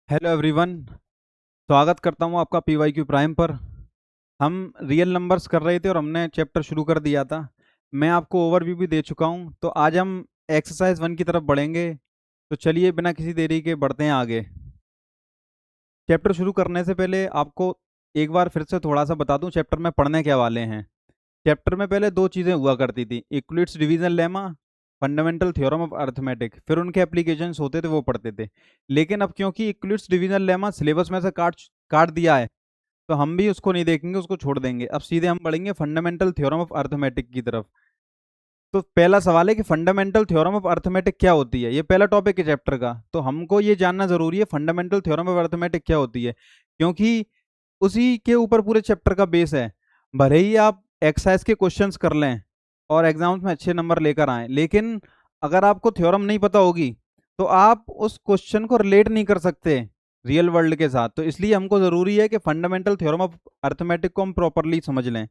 Hello everyone. स्वागत करता हूं आपका पीवाईक्यू प्राइम पर। हम रियल नंबर्स कर रहे थे और हमने चैप्टर शुरू कर दिया था। मैं आपको ओवरव्यू भी दे चुका हूं, तो आज हम एक्सरसाइज 1 की तरफ बढ़ेंगे। तो चलिए बिना किसी देरी के बढ़ते हैं आगे। चैप्टर शुरू करने से पहले आपको एक बार फिर से थोड़ा सा बता दूं चैप्टर में पढ़ने क्या वाले हैं। चैप्टर में पहले दो चीज़ें हुआ करती थी, Eclipse division lemma, fundamental theorem of arithmetic, फिर उनके एप्लीकेशंस होते थे वो पढ़ते थे। लेकिन अब क्योंकि इक्लिप्स डिवीजन लेमा सिलेबस में से काट काट दिया है, तो हम भी उसको नहीं देखेंगे, उसको छोड़ देंगे। अब सीधे हम बढ़ेंगे फंडामेंटल थ्योरम ऑफ अर्थमेटिक की तरफ। तो पहला सवाल है कि फंडामेंटल थ्योरम ऑफ अर्थमेटिक क्या होती है। ये पहला टॉपिक है चैप्टर का, तो हमको ये जानना जरूरी है फंडामेंटल थ्योरम ऑफ अर्थमेटिक क्या होती है, क्योंकि उसी के ऊपर पूरे चैप्टर का बेस है। भले ही आप एक्सरसाइज के क्वेश्चंस कर लें और एग्जाम्स में अच्छे नंबर लेकर आए, लेकिन अगर आपको थ्योरम नहीं पता होगी तो आप उस क्वेश्चन को रिलेट नहीं कर सकते रियल वर्ल्ड के साथ। तो इसलिए हमको ज़रूरी है कि फंडामेंटल थ्योरम ऑफ अर्थमेटिक को हम प्रॉपरली समझ लें।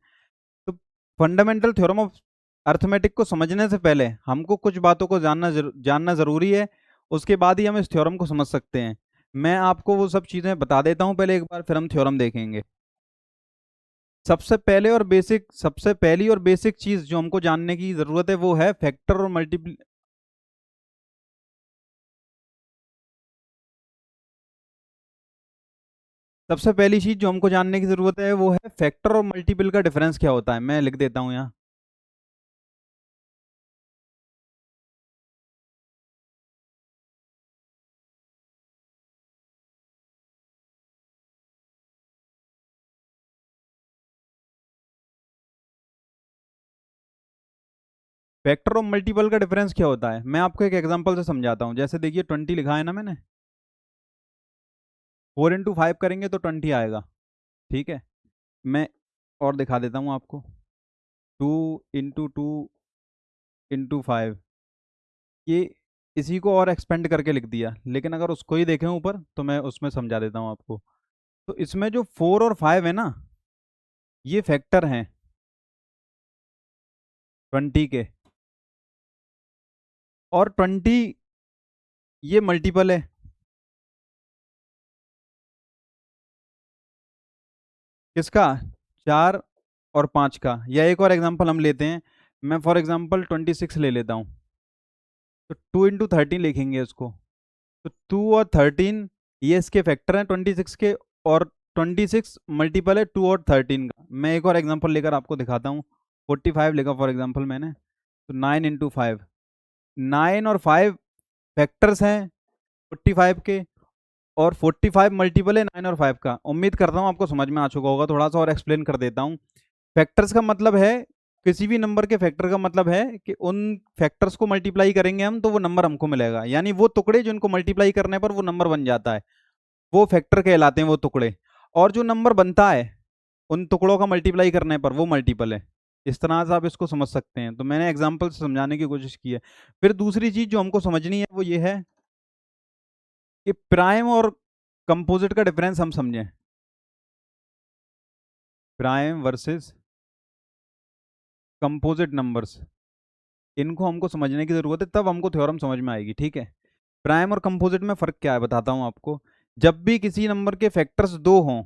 तो फंडामेंटल थ्योरम ऑफ अर्थमेटिक को समझने से पहले हमको कुछ बातों को जानना ज़रूरी है। उसके बाद ही हम इस थ्योरम को समझ सकते हैं। मैं आपको वो सब चीज़ें बता देता हूँ पहले एक बार, फिर हम थ्योरम देखेंगे। सबसे पहली और बेसिक चीज जो हमको जानने की जरूरत है वो है फैक्टर और मल्टीपल। सबसे पहली चीज जो हमको जानने की जरूरत है वो है फैक्टर और मल्टीपल का डिफरेंस क्या होता है। मैं लिख देता हूं यहाँ। फैक्टर और मल्टीपल का डिफरेंस क्या होता है, मैं आपको एक एग्जांपल से समझाता हूँ। जैसे देखिए 20 लिखा है ना मैंने, 4 × 5 करेंगे तो 20 आएगा। ठीक है, मैं और दिखा देता हूँ आपको। 2 × 2 × 5, ये इसी को और एक्सपेंड करके लिख दिया, लेकिन अगर उसको ही देखें ऊपर तो मैं उसमें समझा देता हूँ आपको। तो इसमें जो 4 और 5 है ना, ये फैक्टर हैं 20 के, और 20 ये मल्टीपल है किसका, 4 और 5 का। या एक और एग्जांपल हम लेते हैं, मैं फॉर एग्जांपल 26 ले लेता हूँ। तो 2 × 13 लिखेंगे इसको। तो 2 और 13 ये इसके फैक्टर हैं 26 के, और 26 मल्टीपल है 2 और 13 का। मैं एक और एग्जांपल लेकर आपको दिखाता हूँ। 45 लिखा फॉर एग्जांपल मैंने, तो 9 × 5, 9 और 5 फैक्टर्स हैं 45 के, और 45 मल्टीपल है 9 और 5 का। उम्मीद करता हूँ आपको समझ में आ चुका होगा। थोड़ा सा और एक्सप्लेन कर देता हूँ। फैक्टर्स का मतलब है, किसी भी नंबर के फैक्टर का मतलब है कि उन फैक्टर्स को मल्टीप्लाई करेंगे हम तो वो नंबर हमको मिलेगा, यानी वो टुकड़े जिनको मल्टीप्लाई करने पर वो नंबर बन जाता है, वो फैक्टर कहलाते हैं वो टुकड़े। और जो नंबर बनता है उन टुकड़ों का मल्टीप्लाई करने पर वो मल्टीपल है। इस तरह से आप इसको समझ सकते हैं। तो मैंने एग्जाम्पल से समझाने की कोशिश की है। फिर दूसरी चीज जो हमको समझनी है वो ये है कि प्राइम और कंपोजिट का डिफरेंस हम समझें। प्राइम वर्सेस कंपोजिट नंबर्स, इनको हमको समझने की जरूरत है, तब हमको थ्योरम समझ में आएगी। ठीक है, प्राइम और कंपोजिट में फर्क क्या है बताता हूं आपको। जब भी किसी नंबर के फैक्टर्स दो हों,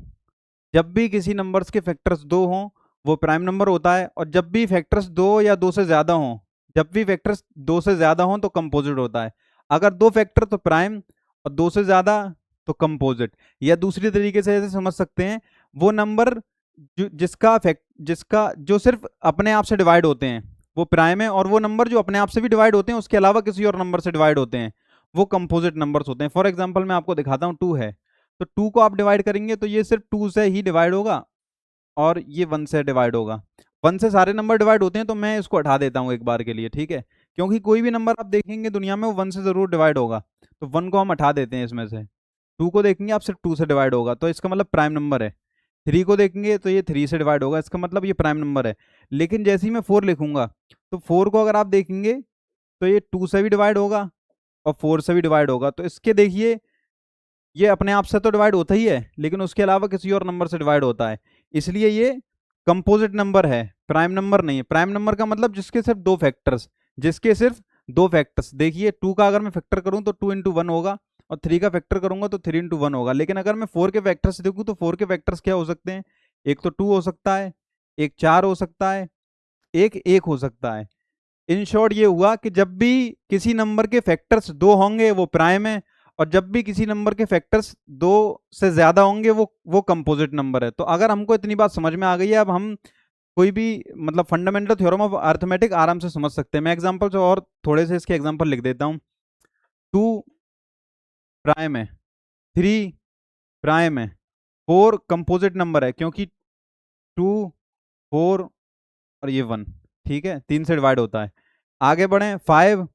जब भी किसी नंबर्स के फैक्टर्स दो हों वो प्राइम नंबर होता है, और जब भी फैक्टर्स दो या दो से ज्यादा हों, जब भी फैक्टर्स दो से ज्यादा हों तो कंपोजिट होता है। अगर दो फैक्टर तो प्राइम, और दो से ज्यादा तो कंपोजिट। या दूसरी तरीके से ऐसे समझ सकते हैं, वो नंबर जिसका जो सिर्फ अपने आप से डिवाइड होते हैं वो प्राइम है, और वो नंबर जो अपने आप से भी डिवाइड होते हैं उसके अलावा किसी और नंबर से डिवाइड होते हैं वो कंपोजिट नंबर्स होते हैं। फॉर एग्जाम्पल मैं आपको दिखाता हूँ, 2 है, तो 2 को आप डिवाइड करेंगे तो ये सिर्फ 2 से ही डिवाइड होगा, और ये 1 से डिवाइड होगा। 1 से सारे नंबर डिवाइड होते हैं, तो मैं इसको हटा देता हूँ एक बार के लिए। ठीक है, क्योंकि कोई भी नंबर आप देखेंगे दुनिया में वो 1 से जरूर डिवाइड होगा, तो 1 को हम हटा देते हैं इसमें से। 2 को देखेंगे आप, सिर्फ 2 से डिवाइड होगा, तो इसका मतलब प्राइम नंबर है। 3 को देखेंगे तो ये 3 से डिवाइड होगा, इसका मतलब ये प्राइम नंबर है। लेकिन जैसे ही मैं 4 लिखूंगा, तो 4 को अगर आप देखेंगे तो ये 2 से भी डिवाइड होगा और 4 से भी डिवाइड होगा। तो इसके देखिए, ये अपने आप से तो डिवाइड होता ही है, लेकिन उसके अलावा किसी और नंबर से डिवाइड होता है, इसलिए ये कंपोजिट नंबर है, प्राइम नंबर नहीं है। प्राइम नंबर का मतलब जिसके सिर्फ दो फैक्टर्स, जिसके सिर्फ दो फैक्टर्स, देखिए 2 का अगर मैं फैक्टर करूं तो 2 इंटू 1 होगा, और 3 का फैक्टर करूंगा तो 3 इंटू 1 होगा। लेकिन अगर मैं 4 के फैक्टर्स देखूं तो 4 के फैक्टर्स क्या हो सकते हैं, एक तो 2 हो सकता है, एक 4 हो सकता है, एक 1 हो सकता है। इन शॉर्ट ये हुआ कि जब भी किसी नंबर के फैक्टर्स 2 होंगे वो प्राइम है, और जब भी किसी नंबर के फैक्टर्स 2 से ज्यादा होंगे वो कंपोजिट नंबर है। तो अगर हमको इतनी बात समझ में आ गई है, अब हम कोई भी मतलब फंडामेंटल थ्योरम ऑफ अर्थमेटिक आराम से समझ सकते हैं। मैं एग्जांपल और थोड़े से इसके एग्जांपल लिख देता हूं। 2 प्राइम है, 3 प्राइम है, 4 कंपोजिट नंबर है क्योंकि 2, 4 और ये 1, ठीक है, 3 से डिवाइड होता है। आगे बढ़े, 5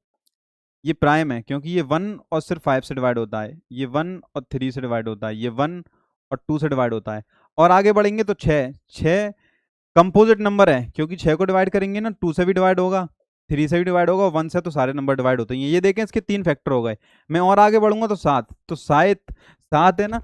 ये प्राइम है क्योंकि ये 1 और सिर्फ 5 से डिवाइड होता है, ये 1 और 3 से डिवाइड होता है, ये 1 और 2 से डिवाइड होता है। और आगे बढ़ेंगे तो 6, 6 कंपोजिट नंबर है क्योंकि 6 को डिवाइड करेंगे ना, 2 से भी डिवाइड होगा, 3 से भी डिवाइड होगा, 1 से, तो सारे नंबर डिवाइड होते हैं। ये देखें इसके 3 फैक्टर हो गए। मैं और आगे बढ़ूंगा तो 7, तो शायद 7 है ना,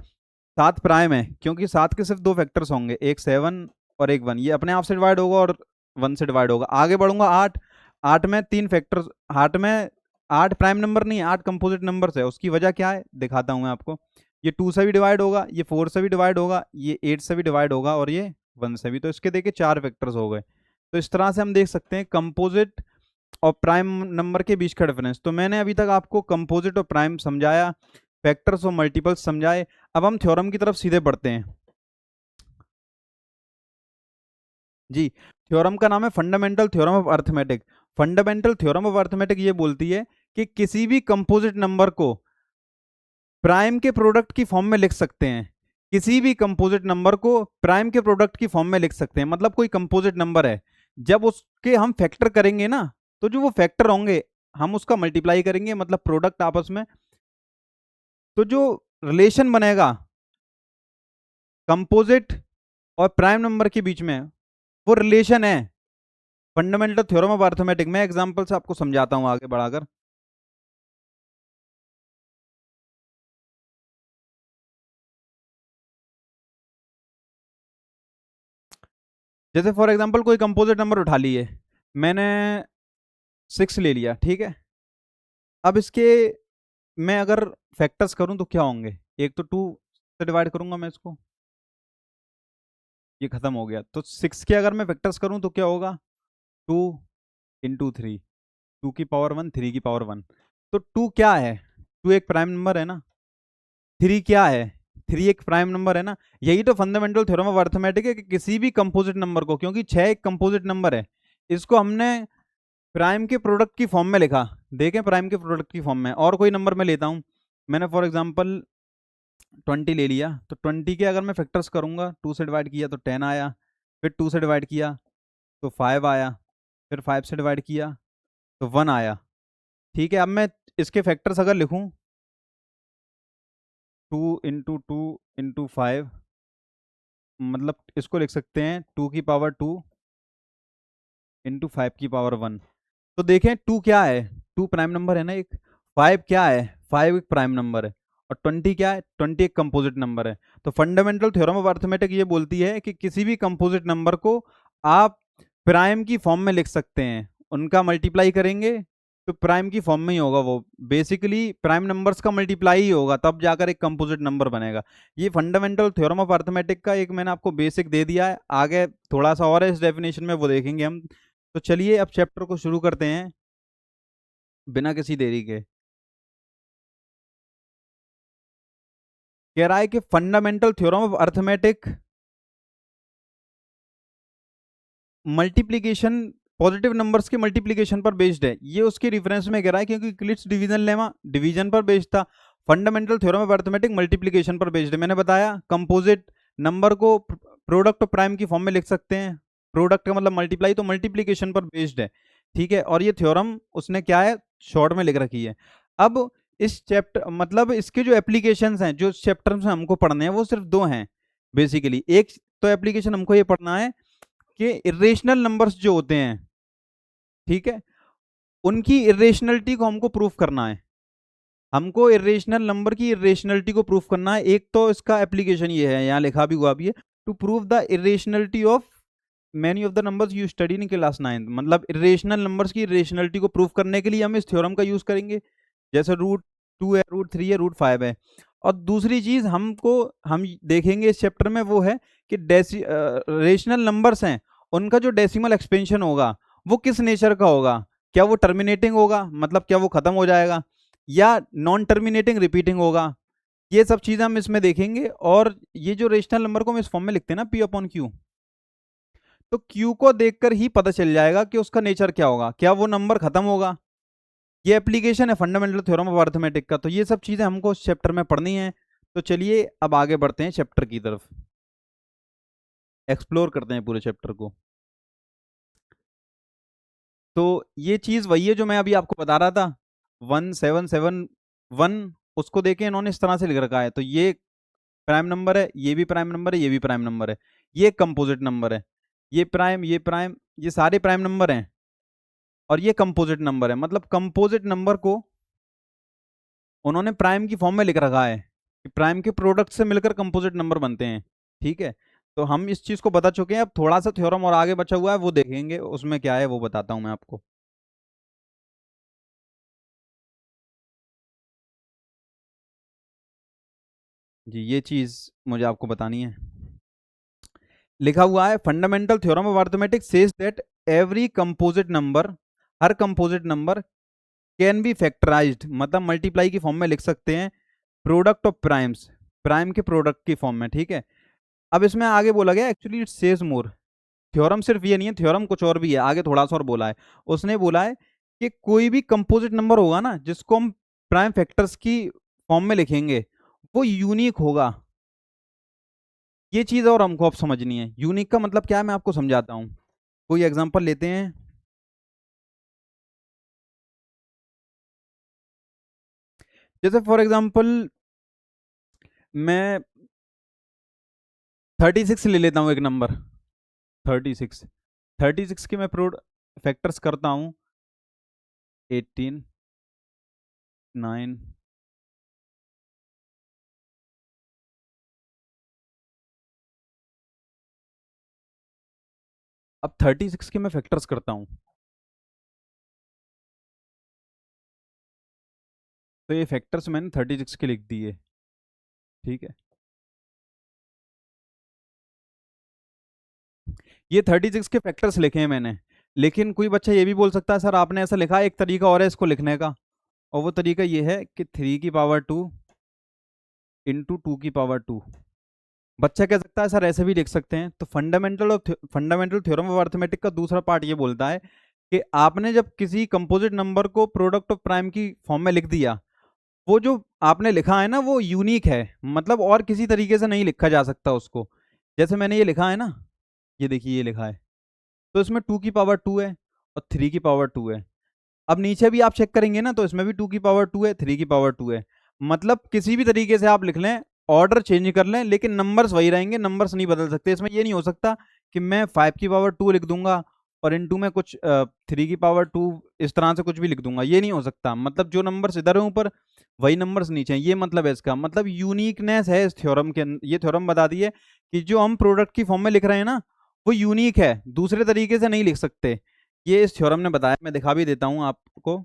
7 प्राइम है क्योंकि 7 के सिर्फ 2 फैक्टर्स होंगे, एक 7 और एक 1, ये अपने आप से डिवाइड होगा और 1 से डिवाइड होगा। आगे बढ़ूंगा 8, 8 में 3 फैक्टर्स, 8 में 8 प्राइम नंबर नहीं, 8 कंपोजिट नंबर है। उसकी वजह क्या है दिखाता हूं मैं आपको। ये 2 से भी डिवाइड होगा, ये 4 से भी डिवाइड होगा, ये 8 से भी डिवाइड होगा, और ये 1 से भी। तो इसके देखिए 4 फैक्टर्स हो गए। तो इस तरह से हम देख सकते हैं कंपोजिट और प्राइम नंबर के बीच का डिफरेंस। तो मैंने अभी तक आपको कंपोजिट और प्राइम समझाया, फैक्टर्स और मल्टीपल्स समझाए। अब हम थ्योरम की तरफ सीधे बढ़ते हैं। जी, थ्योरम का नाम है fundamental theorem of arithmetic. Fundamental theorem of arithmetic ये बोलती है कि किसी भी कंपोजिट नंबर को प्राइम के प्रोडक्ट की फॉर्म में लिख सकते हैं। किसी भी कंपोजिट नंबर को प्राइम के प्रोडक्ट की फॉर्म में लिख सकते हैं। मतलब कोई कंपोजिट नंबर है, जब उसके हम फैक्टर करेंगे ना, तो जो वो फैक्टर होंगे हम उसका मल्टीप्लाई करेंगे, मतलब प्रोडक्ट आपस में। तो जो रिलेशन बनेगा कंपोजिट और प्राइम नंबर के बीच में, वो रिलेशन है फंडामेंटल थ्योरम ऑफ अर्थमेटिक। मैं एग्जांपल से आपको समझाता हूं आगे बढ़ाकर। जैसे फॉर एग्जांपल कोई कंपोजिट नंबर उठा लिए, मैंने 6 ले लिया, ठीक है। अब इसके मैं अगर फैक्टर्स करूं तो क्या होंगे, एक तो 2 से डिवाइड करूंगा मैं इसको, ये खत्म हो गया। तो 6 के अगर मैं फैक्टर्स करूं तो क्या होगा, 2 इंटू 3, 2 की पावर 1, 3 की पावर 1। तो 2 क्या है, 2 एक प्राइम नंबर है ना, 3 क्या है, 3 एक प्राइम नंबर है ना। यही तो फंडामेंटल थ्योरम ऑफ अर्थमेटिक है कि किसी भी कंपोजिट नंबर को, क्योंकि 6 एक कंपोजिट नंबर है, इसको हमने प्राइम के प्रोडक्ट की फॉर्म में लिखा। देखें प्राइम के प्रोडक्ट की फॉर्म में। और कोई नंबर मैं लेता हूं, मैंने फॉर एग्जांपल 20 ले लिया, तो 20 के अगर मैं फैक्टर्स करूंगा, 2 से डिवाइड किया तो 10 आया, फिर 2 से डिवाइड किया तो 5 आया, फिर 5 से डिवाइड किया तो 1 आया, ठीक है। अब मैं इसके फैक्टर्स अगर लिखूं, 2 इंटू 2 इंटू 5, मतलब इसको लिख सकते हैं 2 की पावर 2 इंटू 5 की पावर 1। तो देखें 2 क्या है, 2 प्राइम नंबर है ना एक, 5 क्या है, 5 एक प्राइम नंबर है, और 20 क्या है, 20 एक कंपोजिट नंबर है। तो फंडामेंटल थ्योरम ऑफ अर्थमेटिक ये बोलती है कि किसी भी कंपोजिट नंबर को आप प्राइम की फॉर्म में लिख सकते हैं, उनका मल्टीप्लाई करेंगे तो प्राइम की फॉर्म में ही होगा। वो बेसिकली प्राइम नंबर्स का मल्टीप्लाई ही होगा, तब जाकर एक कंपोजिट नंबर बनेगा। ये फंडामेंटल थ्योरम ऑफ अर्थमेटिक का एक मैंने आपको बेसिक दे दिया है। आगे थोड़ा सा और है इस डेफिनेशन में, वो देखेंगे हम। तो चलिए अब चैप्टर को शुरू करते हैं बिना किसी देरी के। कह रहा है कि fundamental theorem of arithmetic multiplication, positive numbers के मल्टीप्लीकेशन पर बेस्ड है। ये उसके रेफरेंस में कह रहा है क्योंकि यूक्लिड्स डिवीजन लेमा डिवीजन पर बेस्ड था। Fundamental theorem of arithmetic multiplication पर बेस्ड है। मैंने बताया कंपोजिट नंबर को प्रोडक्ट प्राइम की फॉर्म में लिख सकते हैं, प्रोडक्ट का मतलब मल्टीप्लाई, तो मल्टीप्लीकेशन पर बेस्ड है, ठीक है। और ये थ्योरम उसने क्या है शॉर्ट में लिख रखी है। अब इस चैप्टर मतलब इसके जो एप्लीकेशंस हैं, जो इस चैप्टर में हमको पढ़ने हैं, वो सिर्फ 2 हैं बेसिकली। एक तो एप्लीकेशन हमको ये पढ़ना है कि इरेशनल नंबर्स जो होते हैं, ठीक है, उनकी इरेशनलिटी को हमको प्रूफ करना है। हमको इरेशनल नंबर की इरेशनलिटी को प्रूफ करना है। एक तो इसका एप्लीकेशन ये है, यहाँ लिखा भी हुआ भी है, to prove the irrationality of many of the numbers you study in class 9, मतलब इरेशनल नंबर्स की इरेशनलिटी को प्रूव करने के लिए हम इस थ्योरम का यूज करेंगे, जैसे √2 है, √3 है, √5 है। और दूसरी चीज हम देखेंगे इस चैप्टर में वो है कि रेशनल नंबर्स हैं, उनका जो डेसिमल एक्सपेंशन होगा वो किस नेचर का होगा, क्या वो टर्मिनेटिंग होगा, मतलब क्या वो खत्म हो जाएगा, या नॉन टर्मिनेटिंग रिपीटिंग होगा। ये सब चीजें हम इसमें देखेंगे। और ये जो रेशनल नंबर को हम इस फॉर्म में लिखते हैं ना, P/Q, तो Q को देखकर ही पता चल जाएगा कि उसका नेचर क्या होगा, क्या वो नंबर खत्म होगा। ये एप्लीकेशन है फंडामेंटल थ्योरम ऑफ अर्थमेटिक का, तो ये सब चीजें हमको इस चैप्टर में पढ़नी है। तो चलिए अब आगे बढ़ते हैं चैप्टर की तरफ, एक्सप्लोर करते हैं पूरे चैप्टर को। तो ये चीज वही है जो मैं अभी आपको बता रहा था, 1771, उसको देखें इन्होंने इस तरह से लिख रखा है। तो ये प्राइम नंबर है, ये भी प्राइम नंबर है, ये भी प्राइम नंबर है, ये कंपोजिट नंबर है, ये प्राइम, ये प्राइम, ये सारे प्राइम नंबर हैं, और ये कंपोजिट नंबर है। मतलब कंपोजिट नंबर को उन्होंने प्राइम की फॉर्म में लिख रखा है कि प्राइम के प्रोडक्ट से मिलकर कंपोजिट नंबर बनते हैं। ठीक है, तो हम इस चीज को बता चुके हैं। अब थोड़ा सा थ्योरम और आगे बचा हुआ है, वो देखेंगे उसमें क्या है, वो बताता हूं मैं आपको। जी, ये चीज मुझे आपको बतानी है। लिखा हुआ है fundamental theorem of arithmetic says that every composite number, her composite number can be factorised, मतलब मल्टीप्लाई की फॉर्म में लिख सकते हैं, प्रोडक्ट ऑफ प्राइम्स, प्राइम के प्रोडक्ट की फॉर्म में। ठीक है, अब इसमें आगे बोला गया actually it says more, theorem सिर्फ ये नहीं है, थ्योरम कुछ और भी है, आगे थोड़ा सा और बोला है। उसने बोला है कि कोई भी कंपोजिट नंबर होगा ना जिसको हम प्राइम फैक्टर्स की फॉर्म में लिखेंगे, वो यूनिक होगा। ये चीज और हमको अब समझनी है, यूनिक का मतलब क्या है मैं आपको समझाता हूँ। कोई एग्जांपल लेते हैं, जैसे फॉर एग्जांपल मैं 36 ले लेता हूँ एक नंबर, 36, 36 के मैं प्रोड फैक्टर्स करता हूँ, 18, 9, अब 36 के मैं फैक्टर्स करता हूँ, तो ये फैक्टर्स मैंने 36 के लिख दिए। ठीक है, ये 36 के फैक्टर्स लिखे हैं मैंने। लेकिन कोई बच्चा ये भी बोल सकता है सर आपने ऐसा लिखा है, एक तरीका और है इसको लिखने का, और वो तरीका ये है कि 3 की पावर 2 इंटू 2 की पावर 2। बच्चा कह सकता है सर ऐसे भी लिख सकते हैं। तो फंडामेंटल थ्योरम ऑफ अर्थमेटिक का दूसरा पार्ट ये बोलता है कि आपने जब किसी कंपोजिट नंबर को प्रोडक्ट ऑफ प्राइम की फॉर्म में लिख दिया, वो जो आपने लिखा है ना वो यूनिक है, मतलब और किसी तरीके से नहीं लिखा जा सकता उसको। जैसे मैंने ये लिखा है ना, ये देखिए ये लिखा है, तो इसमें 2 की पावर 2 है और 3 की पावर 2 है। अब नीचे भी आप चेक करेंगे ना, तो इसमें भी 2 की पावर 2 है, 3 की पावर 2 है। मतलब किसी भी तरीके से आप लिख लें, ऑर्डर चेंज कर लें, लेकिन नंबर्स वही रहेंगे, नंबर्स नहीं बदल सकते। इसमें ये नहीं हो सकता कि मैं 5 की पावर 2 लिख दूंगा और इनटू में कुछ 3 की पावर 2 इस तरह से कुछ भी लिख दूंगा, ये नहीं हो सकता। मतलब जो नंबर्स इधर है ऊपर, वही नंबर्स नीचे हैं, ये मतलब है इसका। मतलब यूनिकनेस है इस थ्योरम के ये थ्योरम बता दी है कि जो हम प्रोडक्ट की फॉर्म में लिख रहे हैं ना, वो यूनिक है, दूसरे तरीके से नहीं लिख सकते। ये इस थ्योरम ने बताया, मैं दिखा भी देता हूं आपको।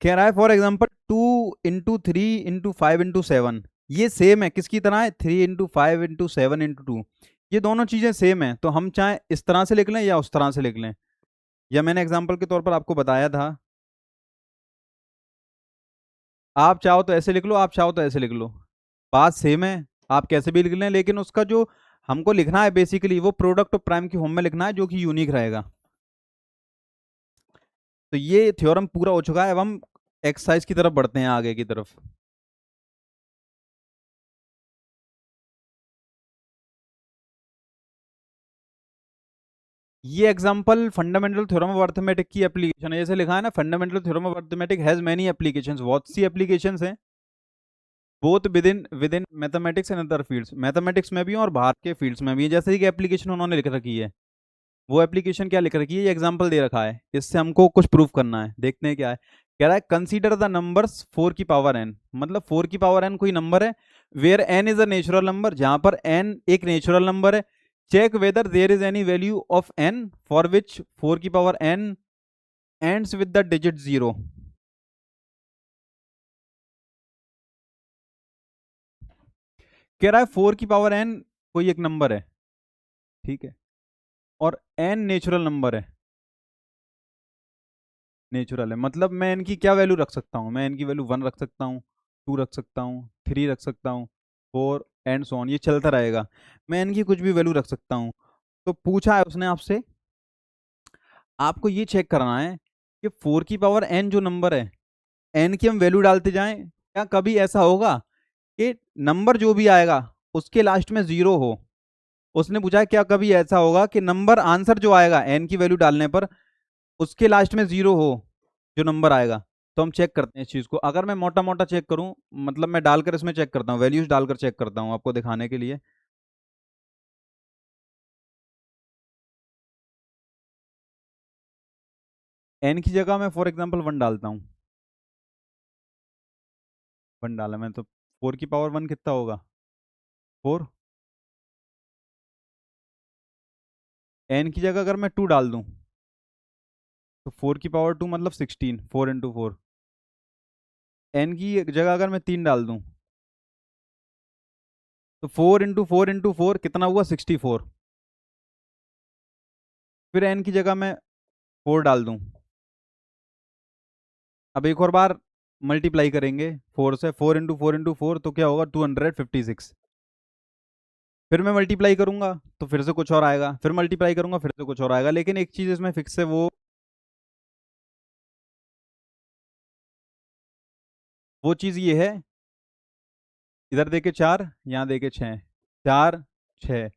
कह रहा है for example 2 into 3 into 5 into 7, ये सेम है, किसकी तरह है, 3 इंटू 5 इंटू 7 इंटू 2, ये दोनों चीजें सेम है। तो हम चाहे इस तरह से लिख लें या उस तरह से लिख लें, या मैंने एग्जाम्पल के तौर पर आपको बताया था, आप चाहो तो ऐसे लिख लो, आप चाहो तो ऐसे लिख लो, बात सेम है, आप कैसे भी लिख लें। लेकिन उसका जो हमको लिखना है बेसिकली, वो प्रोडक्ट ऑफ प्राइम की फॉर्म में लिखना है, जो कि यूनिक रहेगा। तो ये थ्योरम पूरा हो चुका है। अब हम एक्सरसाइज की तरफ बढ़ते हैं, आगे की तरफ। ये example fundamental theorem of arithmetic की एप्लीकेशन है। जैसे लिखा है ना, fundamental theorem of arithmetic has many applications, बहुत सी एप्लीकेशंस हैं, both within within mathematics and other fields, mathematics में भी हैं और बाहर के फील्ड्स में भी हैं। जैसे कि एप्लीकेशन उन्होंने लिख रखी है, वो एप्लीकेशन क्या लिख रखी है, ये एग्जांपल दे रखा है, इससे हमको कुछ प्रूफ करना है। देखते हैं क्या है। कह रहा है कंसीडर द नंबर्स 4 की पावर n, मतलब 4 की पावर n कोई नंबर है where n is a natural number, जहां पर n एक नेचुरल नंबर है। Check whether there is any value of n for which 4 की power n ends with the digit 0। कह रहा है 4 की पावर n कोई एक नंबर है, ठीक है, और n नेचुरल नंबर है। नेचुरल है मतलब मैं इनकी क्या वैल्यू रख सकता हूँ, मैं इनकी वैल्यू 1 रख सकता हूँ, 2 रख सकता हूँ, 3 रख सकता हूँ, 4 एंड सो ऑन, ये चलता रहेगा। मैं इनकी कुछ भी वैल्यू रख सकता हूँ। तो पूछा है उसने आपसे, आपको ये चेक करना है कि 4 की पावर n जो नंबर है, n की हम वैल्यू डालते जाएं, क्या कभी ऐसा होगा कि नंबर जो भी आएगा उसके लास्ट में 0 हो। उसने पूछा है क्या कभी ऐसा होगा कि नंबर आंसर जो आएगा n की वैल्यू डालने पर उसके लास्ट में 0 हो जो नंबर आएगा। तो हम चेक करते हैं इस चीज को। अगर मैं मोटा मोटा चेक करूं, मतलब मैं डालकर इसमें चेक करता हूँ, वैल्यूज डालकर चेक करता हूँ आपको दिखाने के लिए। n की जगह मैं फॉर एग्जांपल 1 डालता हूँ, 1 डाला मैं, तो 4 की पावर 1 कितना होगा, 4। n की जगह अगर मैं 2 डाल दूं तो 4 की पावर 2 मतलब 16, 4 × 4। n की जगह अगर मैं 3 डाल दूं तो 4 × 4 × 4 कितना हुआ, 64। फिर n की जगह मैं 4 डाल दूं, अब एक और बार मल्टीप्लाई करेंगे 4 से, 4 × 4 × 4 तो क्या होगा, 256। फिर मैं मल्टीप्लाई करूंगा तो फिर से कुछ और आएगा, फिर मल्टीप्लाई करूंगा फिर से कुछ और आएगा, लेकिन एक चीज इसमें फिक्स है, वो चीज ये है, इधर देके 4, यहाँ देके 6, 4 6,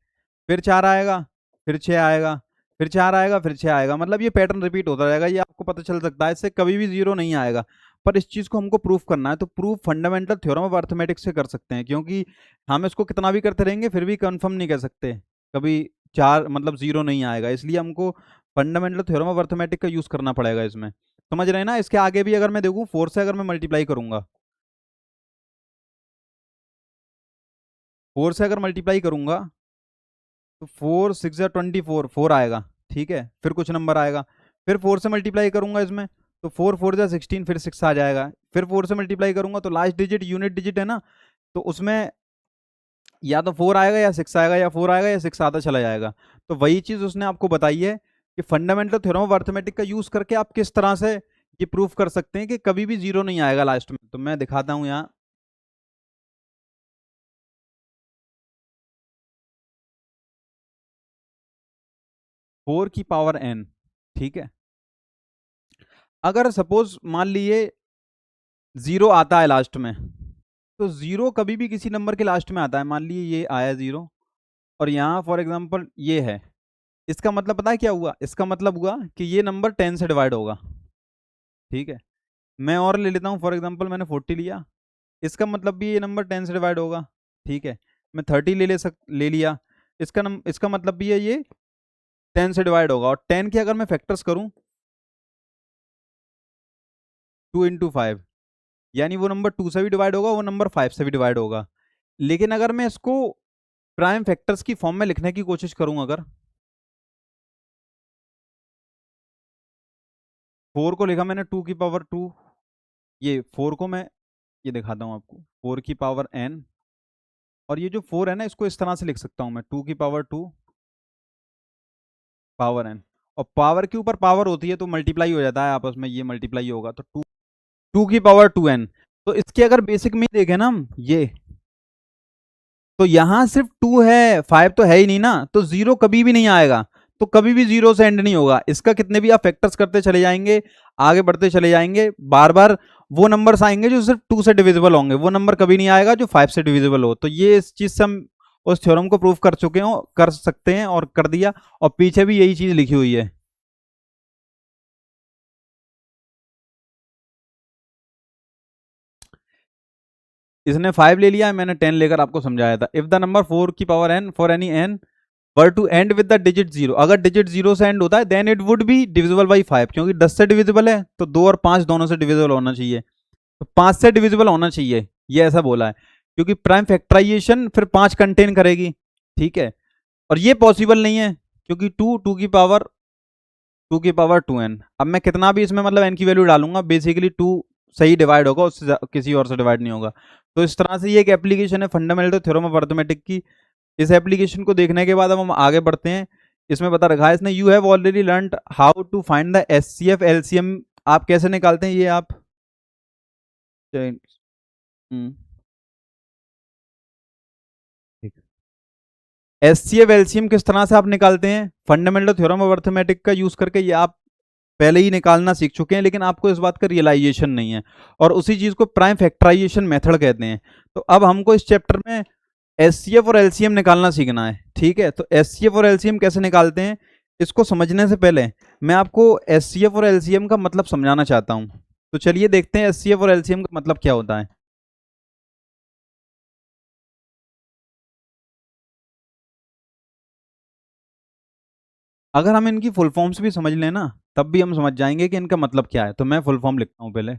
फिर 4 आएगा, फिर 6 आएगा, फिर 4 आएगा, फिर 6 आएगा, मतलब ये पैटर्न रिपीट होता रहेगा, ये आपको पता चल सकता है, इससे कभी भी 0 नहीं आएगा। पर इस चीज को हमको प्रूफ करना है, तो proof fundamental theorem of arithmetics से कर सकते हैं, क्योंकि हम इसको कितना भी करते रहेंगे फिर भी कंफर्म नहीं कर सकते कभी 4 मतलब 0 नहीं आएगा, इसलिए हमको फंडामेंटल थ्योरम ऑफ अर्थमेटिक का यूज करना पड़ेगा इसमें। समझ रहे हैं ना। इसके आगे भी अगर मैं देखूँ 4 से अगर मैं मल्टीप्लाई करूंगा, 4 से अगर मल्टीप्लाई करूंगा तो 4 × 6 = 24, 4 आएगा, ठीक है, फिर कुछ नंबर आएगा, फिर 4 से मल्टीप्लाई करूंगा इसमें तो 4 × 4 = 16, फिर 6 आ जाएगा, फिर 4 से मल्टीप्लाई करूंगा तो लास्ट डिजिट यूनिट डिजिट है ना, तो उसमें या तो 4 आएगा या 6 आएगा, या 4 आएगा या 6 आता चला जाएगा। तो वही चीज उसने आपको बताई है कि फंडामेंटल थ्योरम ऑफ अर्थमेटिक का यूज करके आप किस तरह से ये प्रूफ कर सकते हैं कि कभी भी 0 नहीं आएगा लास्ट में। तो मैं दिखाता हूँ यहाँ, 4 की पावर n, ठीक है, अगर सपोज मान लीजिए 0 आता है लास्ट में, तो 0 कभी भी किसी नंबर के लास्ट में आता है, मान लीजिए ये आया 0 और यहाँ फॉर एग्जांपल ये है, इसका मतलब पता है क्या हुआ, इसका मतलब हुआ कि ये नंबर 10 से डिवाइड होगा, ठीक है। मैं और ले लेता हूँ, फॉर एग्जांपल मैंने 40 लिया, इसका मतलब भी ये नंबर 10 से डिवाइड होगा, ठीक है। मैं 30 ले लिया, इसका मतलब भी है ये 10 से डिवाइड होगा, और 10 के अगर मैं फैक्टर्स करूँ 2 × 5, यानी वो नंबर 2 से भी डिवाइड होगा, वो नंबर 5 से भी डिवाइड होगा। लेकिन अगर मैं इसको प्राइम फैक्टर्स की फॉर्म में लिखने की कोशिश करूं, अगर 4 को लिखा मैंने 2 की पावर 2, ये 4 को मैं ये दिखाता हूं आपको, 4 की पावर n, और ये जो 4 है ना इसको इस तरह से लिख सकता हूं मैं, 2 की पावर 2 पावर n, और पावर के ऊपर पावर होती है तो मल्टीप्लाई हो जाता है आपस में, ये मल्टीप्लाई होगा तो 2 की पावर 2n। तो इसके अगर बेसिक में देखें ना हम ये, तो यहां सिर्फ 2 है, 5 तो है ही नहीं ना, तो 0 कभी भी नहीं आएगा, तो कभी भी 0 से एंड नहीं होगा। इसका कितने भी आप फैक्टर्स करते चले जाएंगे, आगे बढ़ते चले जाएंगे, बार बार वो नंबर्स आएंगे जो सिर्फ 2 से डिविजिबल होंगे, वो नंबर कभी नहीं आएगा जो 5 से डिविजिबल हो। तो ये इस चीज से हम उस थ्योरम को प्रूव कर चुके हो, कर सकते हैं और कर दिया, और पीछे भी यही चीज लिखी हुई है। इसने 5 ले लिया, मैंने 10 लेकर आपको समझाया था। इफ द नंबर 4 की power n for any n were to end with the digit zero, अगर डिजिट जीरो से एंड होता है then it would be divisible by 5, क्योंकि 10 से डिविजिबल है तो 2 और 5 दोनों से डिविजिबल होना चाहिए, तो 5 से डिविजिबल होना चाहिए, ये ऐसा बोला है, क्योंकि प्राइम फैक्टराइजेशन फिर 5 कंटेन करेगी, ठीक है। और ये पॉसिबल नहीं है क्योंकि 2 टू एन, अब मैं कितना भी इसमें मतलब एन की वैल्यू डालूंगा बेसिकली 2 सही डिवाइड होगा, उससे किसी और से डिवाइड नहीं होगा। तो इस तरह से ये एक एप्लीकेशन है फंडामेंटल थ्योरम ऑफ अर्थमेटिक की। इस एप्लीकेशन को देखने के बाद अब हम आगे बढ़ते हैं। इसमें बता रखा है इसने, you have already learn how to find the H C F LCM, आप कैसे निकालते हैं ये आप। हम्म, ठीक है। एस सी एफ एलसीएम किस तरह से आप निकालते हैं, फंडामेंटल थ्योरम ऑफ अर्थमेटिक का यूज करके, ये आप पहले ही निकालना सीख चुके हैं, लेकिन आपको इस बात का रियलाइजेशन नहीं है, और उसी चीज को प्राइम फैक्टराइजेशन मेथड कहते हैं। तो अब हमको इस चैप्टर में एस सी एफ और एलसीएम निकालना सीखना है, ठीक है। तो एस सी एफ और एलसीएम कैसे निकालते हैं, इसको समझने से पहले मैं आपको एस सी एफ और एलसीएम का मतलब समझाना चाहता हूं। तो चलिए देखते हैं एस सी एफ और एलसीएम का मतलब क्या होता है। अगर हम इनकी फुल फॉर्म्स भी समझ लें ना, तब भी हम समझ जाएंगे कि इनका मतलब क्या है। तो मैं फुल फॉर्म लिखता हूं पहले।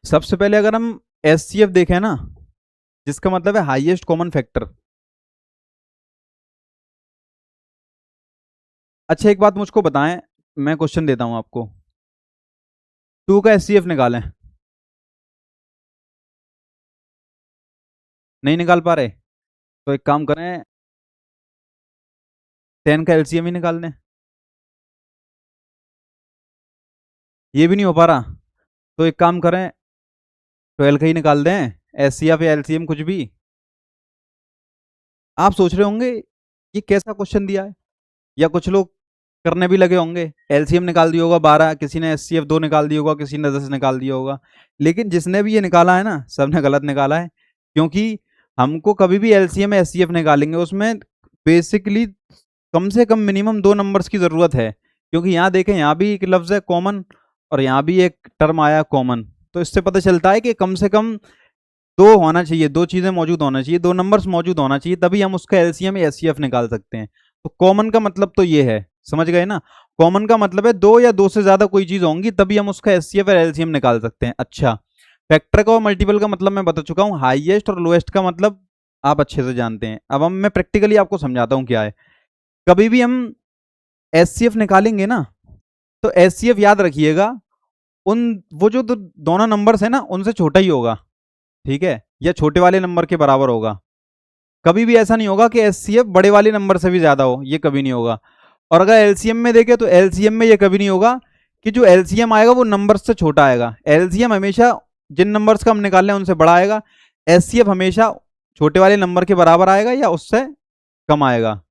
सबसे पहले अगर हम एस सी एफ देखें ना, जिसका मतलब है हाईएस्ट कॉमन फैक्टर। अच्छा एक बात मुझको बताएं, मैं क्वेश्चन देता हूं आपको, 2 का एस सी एफ निकालें, नहीं निकाल पा रहे, तो एक काम करें, 10 का एलसीएम ही निकाल दें, ये भी नहीं हो पा रहा, तो एक काम करें, 12 का ही निकाल दें, एस सी एफ या एलसीएम कुछ भी। आप सोच रहे होंगे ये कैसा क्वेश्चन दिया है, या कुछ लोग करने भी लगे होंगे, एलसीएम निकाल दिया होगा 12, किसी ने एस सी एफ 2 निकाल दिया होगा, किसी ने 10 निकाल दिया होगा, लेकिन जिसने भी ये निकाला है ना, सबने गलत निकाला है। क्योंकि हमको कभी भी एलसीएम एस सी एफ निकालेंगे उसमें बेसिकली कम से कम मिनिमम 2 नंबर्स की जरूरत है, क्योंकि यहाँ देखें, यहाँ भी एक लफ्ज है कॉमन और यहाँ भी एक टर्म आया कॉमन, तो इससे पता चलता है कि कम से कम 2 होना चाहिए, 2 चीजें मौजूद होना चाहिए, 2 नंबर्स मौजूद होना चाहिए, तभी हम उसका एलसीएम या एचसीएफ निकाल सकते हैं। तो कॉमन का मतलब तो ये है, समझ गए ना। कॉमन का मतलब है 2 या 2 से ज्यादा कोई चीज होंगी तभी हम उसका एचसीएफ या एलसीएम निकाल सकते हैं। अच्छा, फैक्टर का और मल्टीपल का मतलब मैं बता चुका हूँ, हाईएस्ट और लोएस्ट का मतलब आप अच्छे से जानते हैं। अब हम मैं प्रैक्टिकली आपको समझाता हूँ क्या है। कभी भी हम एचसीएफ निकालेंगे ना, तो एचसीएफ याद रखिएगा, उन वो जो दोनों नंबर्स है ना उनसे छोटा ही होगा, ठीक है, या छोटे वाले नंबर के बराबर होगा। कभी भी ऐसा नहीं होगा कि एचसीएफ बड़े वाले नंबर से भी ज्यादा हो, ये कभी नहीं होगा। और अगर एलसीएम में देखें तो एलसीएम में ये कभी नहीं होगा कि जो एलसीएम आएगा वो नंबर से छोटा आएगा। एलसीएम हमेशा जिन नंबर्स का हम निकाल रहे हैं उनसे बड़ा आएगा, एचसीएफ हमेशा छोटे वाले नंबर के बराबर आएगा या उससे कम आएगा,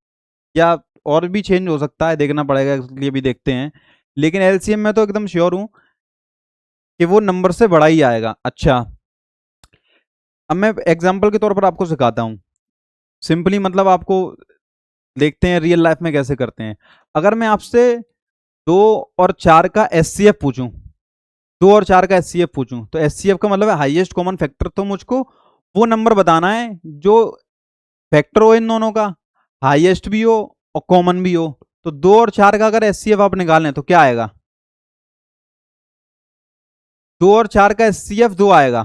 या और भी चेंज हो सकता है, देखना पड़ेगा, इसलिए भी देखते हैं। लेकिन एलसीएम में तो एकदम श्योर हूं कि वो नंबर से बड़ा ही आएगा। अच्छा, अब मैं एग्जाम्पल के तौर पर आपको सिखाता हूँ, सिंपली मतलब आपको देखते हैं रियल लाइफ में कैसे करते हैं। अगर मैं आपसे 2 और 4 का एचसीएफ पूछूं, 2 और 4 का एचसीएफ पूछूं, तो एचसीएफ का मतलब है हाईएस्ट कॉमन फैक्टर, तो मुझको वो नंबर बताना है जो फैक्टर हो इन दोनों का, हाईएस्ट भी हो और कॉमन भी हो। तो 2 और 4 का अगर एचसीएफ आप निकालें तो क्या आएगा, 2 और 4 का एचसीएफ 2 आएगा,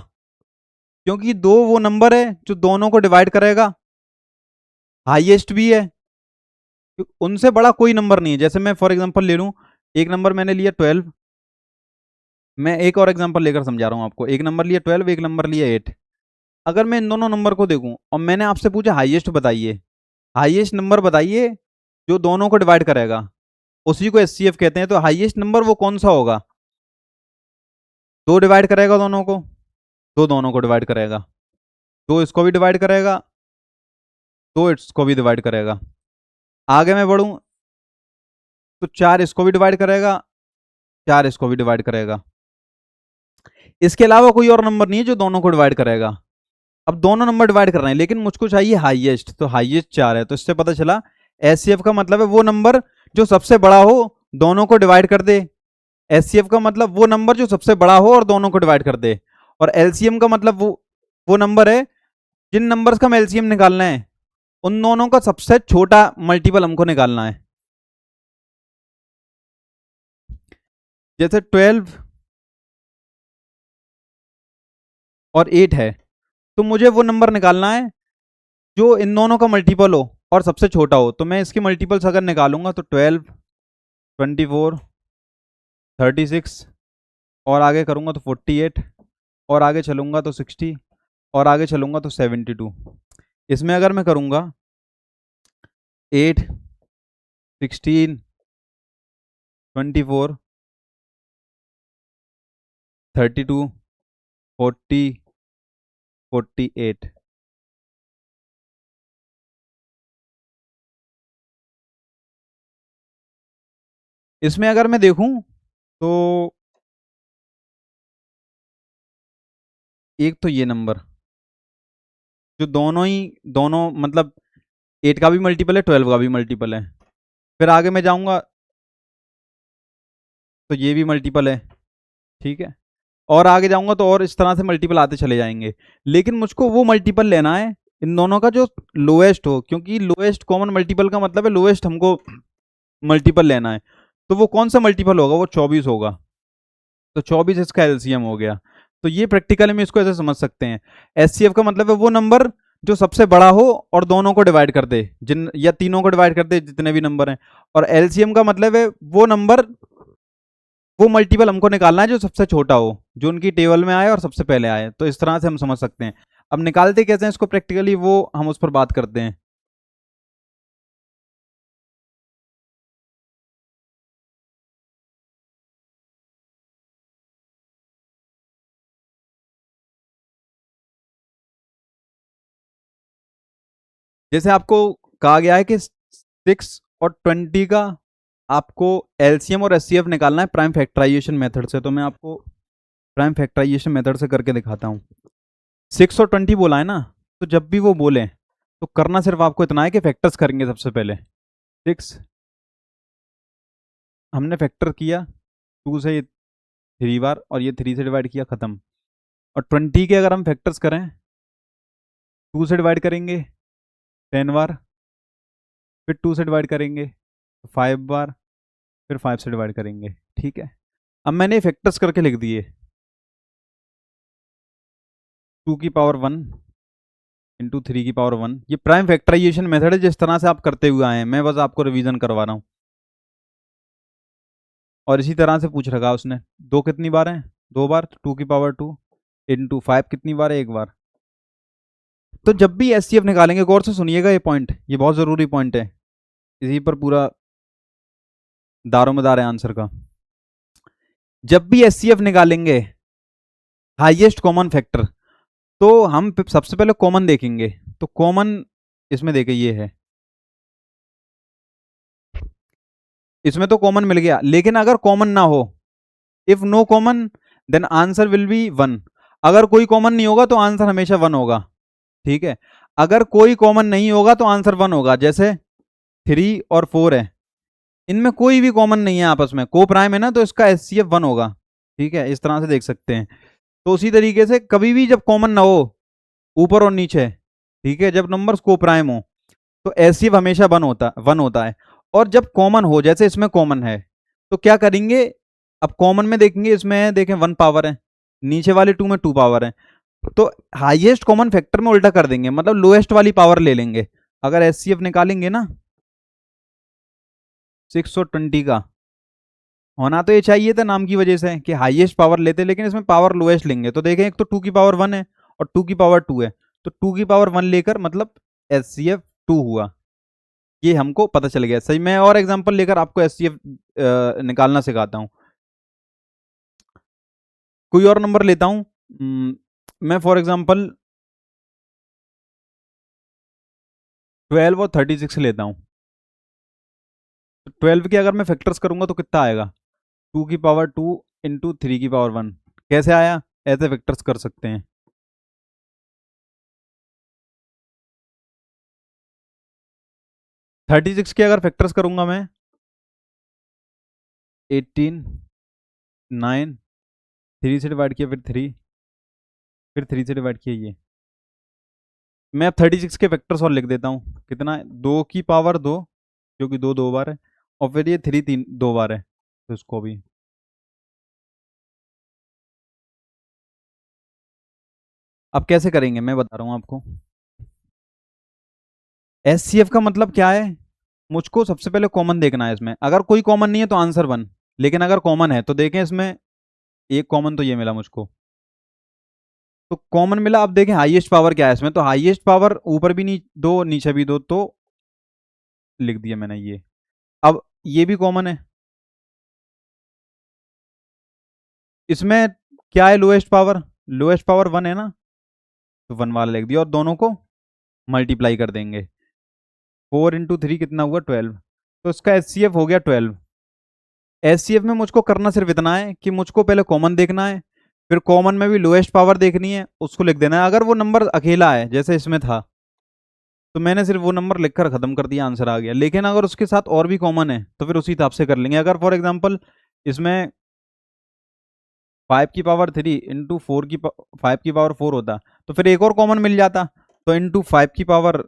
क्योंकि 2 वो नंबर है जो दोनों को डिवाइड करेगा, हाईएस्ट भी है, उनसे बड़ा कोई नंबर नहीं है। जैसे मैं फॉर एग्जांपल ले लूं, एक नंबर मैंने लिया 12, मैं एक और एग्जांपल लेकर समझा रहा हूं आपको, एक नंबर लिया 12, एक नंबर लिया 8। अगर मैं इन दोनों नंबर को देखूं और मैंने आपसे पूछा हाईएस्ट बताइए, हाईएस्ट नंबर बताइए जो दोनों को डिवाइड करेगा, उसी को एचसीएफ कहते हैं। तो हाईएस्ट नंबर वो कौन सा होगा, 2 डिवाइड करेगा दोनों को, 2 दोनों को डिवाइड करेगा। दो इसको भी डिवाइड करेगा, दो इसको भी डिवाइड करेगा। आगे मैं बढ़ूं तो चार इसको भी डिवाइड करेगा, चार इसको भी डिवाइड करेगा। इसके अलावा कोई और नंबर नहीं है जो दोनों को डिवाइड करेगा। अब दोनों नंबर डिवाइड कर रहे हैं लेकिन मुझको चाहिए हाईएस्ट, तो हाईएस्ट चार है, तो इससे पता चला एचसीएफ का मतलब है वो नंबर जो सबसे बड़ा हो, दोनों को डिवाइड कर दे। एचसीएफ का मतलब वो नंबर जो सबसे बड़ा हो और दोनों को डिवाइड कर दे। और एलसीएम का मतलब वो नंबर है जिन नंबर्स का हम एलसीएम निकालना है उन दोनों का सबसे छोटा मल्टीपल हमको निकालना है। जैसे 12 और 8 है, तो मुझे वो नंबर निकालना है जो इन दोनों का मल्टीपल हो और सबसे छोटा हो। तो मैं इसकी मल्टीपल्स अगर निकालूंगा तो 12, 24, 36, और आगे करूंगा तो 48, और आगे चलूंगा तो 60, और आगे चलूंगा तो 72। इसमें अगर मैं करूंगा 8, 16, 24, 32, 40, 48। इसमें अगर मैं देखूं तो एक तो ये नंबर जो दोनों मतलब 8 का भी मल्टीपल है, 12 का भी मल्टीपल है। फिर आगे मैं जाऊंगा तो ये भी मल्टीपल है, ठीक है। और आगे जाऊंगा तो और इस तरह से मल्टीपल आते चले जाएंगे। लेकिन मुझको वो मल्टीपल लेना है इन दोनों का जो लोएस्ट हो, क्योंकि लोएस्ट कॉमन मल्टीपल का मतलब है लोएस्ट हमको मल्टीपल लेना है। तो वो कौन सा मल्टीपल होगा, वो 24 होगा। तो 24 इसका एलसीएम हो गया। तो ये प्रैक्टिकली में इसको ऐसे समझ सकते हैं, एचसीएफ का मतलब है वो नंबर जो सबसे बड़ा हो और दोनों को डिवाइड कर दे, जिन या तीनों को डिवाइड कर दे जितने भी नंबर हैं। और एलसीएम का मतलब है वो नंबर, वो मल्टीपल हमको निकालना है जो सबसे छोटा हो, जो उनकी टेबल में आए और सबसे पहले आए। तो इस तरह से हम समझ सकते हैं। अब निकालते कैसे हैं इसको प्रैक्टिकली, वो हम उस पर बात करते हैं। जैसे आपको कहा गया है कि 6 और 20 का आपको एलसीएम और एचसीएफ निकालना है प्राइम फैक्टराइजेशन मेथड से। तो मैं आपको प्राइम फैक्टराइजेशन मेथड से करके दिखाता हूँ। 6 और 20 बोला है ना, तो जब भी वो बोले तो करना सिर्फ आपको इतना है कि फैक्टर्स करेंगे सबसे पहले। 6 हमने फैक्टर किया 2 से 3 बार, और ये 3 से डिवाइड किया, खत्म। और 20 के अगर हम फैक्टर्स करें, 2 से डिवाइड करेंगे 10 बार, फिर 2 से डिवाइड करेंगे 5 बार, फिर 5 से डिवाइड करेंगे, ठीक है। अब मैंने फैक्टर्स करके लिख दिए। 2 की पावर 1 इंटू 3 की पावर 1, ये प्राइम फैक्टराइजेशन मेथड है जिस तरह से आप करते हुए आए हैं। मैं बस आपको रिवीजन करवा रहा हूँ। और इसी तरह से पूछ रखा उसने, 2 कितनी बार है, 2 बार, 2 की पावर 2 इंटू 5 कितनी बार है, 1 बार। तो जब भी एचसीएफ निकालेंगे, गौर से सुनिएगा, ये पॉइंट ये बहुत जरूरी पॉइंट है, इसी पर पूरा दारोमदार है आंसर का। जब भी एचसीएफ निकालेंगे हाईएस्ट कॉमन फैक्टर, तो हम सबसे पहले कॉमन देखेंगे। तो कॉमन इसमें देखे ये है, इसमें तो कॉमन मिल गया। लेकिन अगर कॉमन ना हो, if no common then answer will be 1। अगर कोई कॉमन नहीं होगा तो आंसर हमेशा 1 होगा, ठीक है। अगर कोई कॉमन नहीं होगा तो आंसर 1 होगा। जैसे 3 और 4 है, इनमें कोई भी कॉमन नहीं है, आपस में को प्राइम है ना, तो इसका एचसीएफ 1 होगा, ठीक है। इस तरह से देख सकते हैं। तो उसी तरीके से कभी भी जब कॉमन ना हो ऊपर और नीचे, ठीक है, जब नंबर्स को प्राइम हो तो एचसीएफ हमेशा 1 होता है। और जब कॉमन हो, जैसे इसमें कॉमन है, तो क्या करेंगे, अब कॉमन में देखेंगे, इसमें है देखें 1 पावर है, नीचे वाले 2 में 2 पावर है, तो हाईएस्ट कॉमन फैक्टर में उल्टा कर देंगे, मतलब लोएस्ट वाली पावर ले लेंगे। अगर एचसीएफ निकालेंगे ना 6 और 20 का, होना तो ये चाहिए था नाम की वजह से कि हाईएस्ट पावर लेते, लेकिन इसमें पावर लोएस्ट लेंगे। तो देखें, एक तो 2 की पावर 1 है और 2 की पावर 2 है, तो 2 की पावर 1 लेकर मतलब एचसीएफ 2 हुआ। ये हमको पता चल गया। सही, मैं और एग्जांपल लेकर आपको एचसीएफ निकालना सिखाता हूँ। कोई और नंबर लेता हूँ, मैं फॉर एग्जांपल 12 और 36 लेता हूँ। तो 12 के अगर मैं फैक्टर्स करूंगा तो कितना आएगा, 2 की पावर 2 इंटू 3 की पावर 1। कैसे आया, ऐसे फैक्टर्स कर सकते हैं। 36 के अगर फैक्टर्स करूंगा मैं, 18, 9, 3 से डिवाइड किया, फिर 3, फिर 3 से डिवाइड किया ये। मैं अब 36 के फैक्टर्स और लिख देता हूँ, कितना है, 2 की पावर 2, जो कि 2 2 बार है, और फिर ये 3 3 2 बार है, तो इसको भी। अब कैसे करेंगे मैं बता रहा हूँ आपको। एचसीएफ का मतलब क्या है, मुझको सबसे पहले कॉमन देखना है इसमें। अगर कोई कॉमन नहीं है तो आंसर 1, लेकिन अगर कॉमन है तो देखें इसमें, एक कॉमन तो ये मिला मुझको, तो कॉमन मिला। अब देखें हाईएस्ट पावर क्या है इसमें, तो हाईएस्ट पावर ऊपर भी नहीं दो, नीचे भी दो, तो लिख दिया मैंने ये। अब ये भी कॉमन है, इसमें क्या है, लोएस्ट पावर, लोएस्ट पावर 1 है ना, तो 1 वाला लिख दिया, और दोनों को मल्टीप्लाई कर देंगे। 4 इंटू 3 कितना हुआ, 12। तो इसका एचसीएफ हो गया 12। एचसीएफ में मुझको करना सिर्फ इतना है कि मुझको पहले कॉमन देखना है, फिर कॉमन में भी लोएस्ट पावर देखनी है, उसको लिख देना है। अगर वो नंबर अकेला है जैसे इसमें था, तो मैंने सिर्फ वो नंबर लिखकर खत्म कर दिया, आंसर आ गया। लेकिन अगर उसके साथ और भी कॉमन है तो फिर उसी हिसाब से कर लेंगे। अगर फॉर एग्जाम्पल इसमें 5 की पावर 3 इंटू 5 की पावर 4 होता, तो फिर एक और कॉमन मिल जाता, तो इंटू 5 की पावर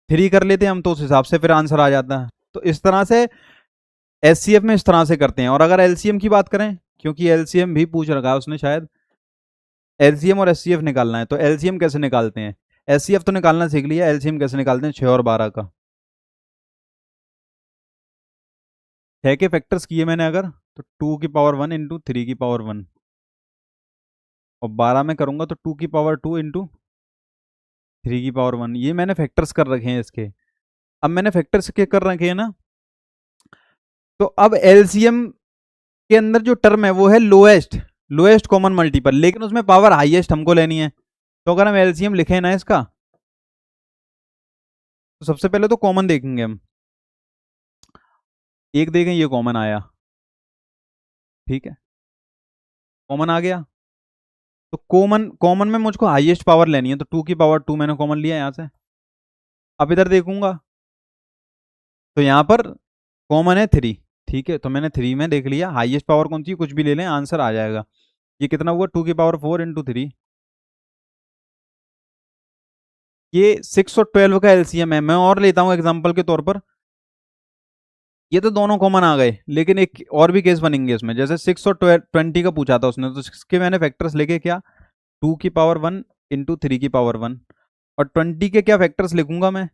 3 कर लेते हम, तो उस हिसाब से फिर आंसर आ जाता है। तो इस तरह से एचसीएफ में इस तरह से करते हैं। और अगर एलसीएम की बात करें, क्योंकि एलसीएम भी पूछ रखा है उसने शायद, एलसीएम और एचसीएफ निकालना है, तो एलसीएम कैसे निकालते हैं। एचसीएफ तो निकालना सीख लिया, एलसीएम कैसे निकालते हैं, 6 और 12 का। 6 के फैक्टर्स किए मैंने अगर, तो 2 की पावर 1 इंटू 3 की पावर 1, और 12 में करूंगा तो 2 की पावर 2 इंटू 3 की पावर 1। ये मैंने फैक्टर्स कर रखे हैं इसके। अब मैंने फैक्टर्स के कर रखे हैं ना, तो अब एलसीएम के अंदर जो टर्म है वो है लोएस्ट, लोएस्ट कॉमन मल्टीपल, लेकिन उसमें पावर हाईएस्ट हमको लेनी है। तो अगर हम एलसीएम लिखे ना इसका, तो सबसे पहले तो कॉमन देखेंगे हम। एक देखें, ये कॉमन आया, ठीक है, कॉमन आ गया। तो कॉमन कॉमन में मुझको हाईएस्ट पावर लेनी है, तो 2 की पावर 2 मैंने कॉमन लिया यहाँ से। अब इधर देखूंगा तो यहाँ पर कॉमन है 3, ठीक है, तो मैंने 3 में देख लिया, हाईएस्ट पावर कौन सी, कुछ भी ले लें आंसर आ जाएगा। ये कितना हुआ, 2 की पावर 4 इंटू 3। ये 6 और 12 का एलसीएम है। मैं और लेता हूँ एग्जांपल के तौर पर, ये तो दोनों कॉमन आ गए, लेकिन एक और भी केस बनेंगे इसमें। जैसे 6 और 20 का पूछा था उसने, तो 6 के मैंने फैक्टर्स लेके क्या, 2 की पावर 1 इंटू 3 की पावर 1, और 20 के क्या फैक्टर्स लिखूंगा मैं,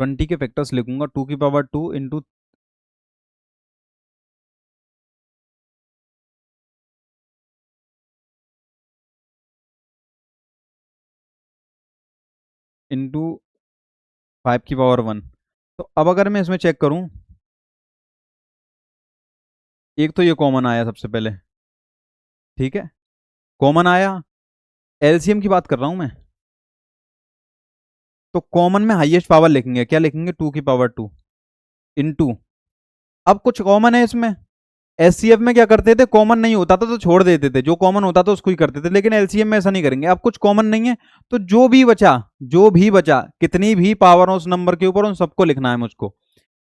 20 के फैक्टर्स लिखूंगा 2 की पावर 2 इंटू 5 की पावर 1। तो अब अगर मैं इसमें चेक करूं, एक तो ये कॉमन आया सबसे पहले, ठीक है, कॉमन आया। एलसीएम की बात कर रहा हूं मैं, तो कॉमन में हाईएस्ट पावर लिखेंगे, क्या लिखेंगे, 2 की पावर 2 इंटू, अब कुछ कॉमन है इसमें। एचसीएफ में क्या करते थे, कॉमन नहीं होता था तो छोड़ देते थे, जो कॉमन होता था उसको ही करते थे, लेकिन एलसीएम में ऐसा नहीं करेंगे। अब कुछ कॉमन नहीं है, तो जो भी बचा, जो भी बचा, कितनी भी पावर हो उस नंबर के ऊपर, उन सबको लिखना है मुझको।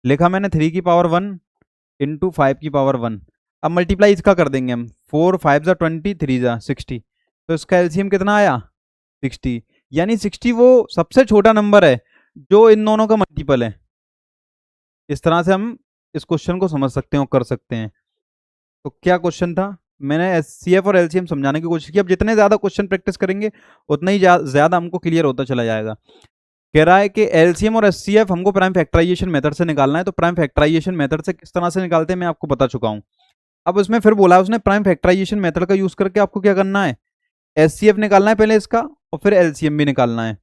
लिखा मैंने 3 की पावर 1 इंटू 5 की पावर 1। अब मल्टीप्लाई इसका कर देंगे हम, 4 5 जा 20, 3 जा 60, तो इसका एलसीएम कितना आया, 60। यानी 60 वो सबसे छोटा नंबर है जो इन दोनों का मल्टीपल है। इस तरह से हम इस क्वेश्चन को समझ सकते हैं और कर सकते हैं। तो क्या क्वेश्चन था, मैंने एचसीएफ और एलसीएम समझाने की कोशिश की। अब जितने ज्यादा क्वेश्चन प्रैक्टिस करेंगे उतना ही ज्यादा हमको क्लियर होता चला जाएगा। कह रहा है कि एलसीएम और एचसीएफ हमको प्राइम फैक्टराइजेशन मेथड से निकालना है। तो प्राइम फैक्टराइजेशन मेथड से किस तरह से निकालते हैं मैं आपको बता चुका हूं। अब उसमें फिर बोला उसने प्राइम फैक्टराइजेशन मेथड का यूज करके आपको क्या करना है, एचसीएफ निकालना है पहले इसका, और फिर एलसीएम भी निकालना है।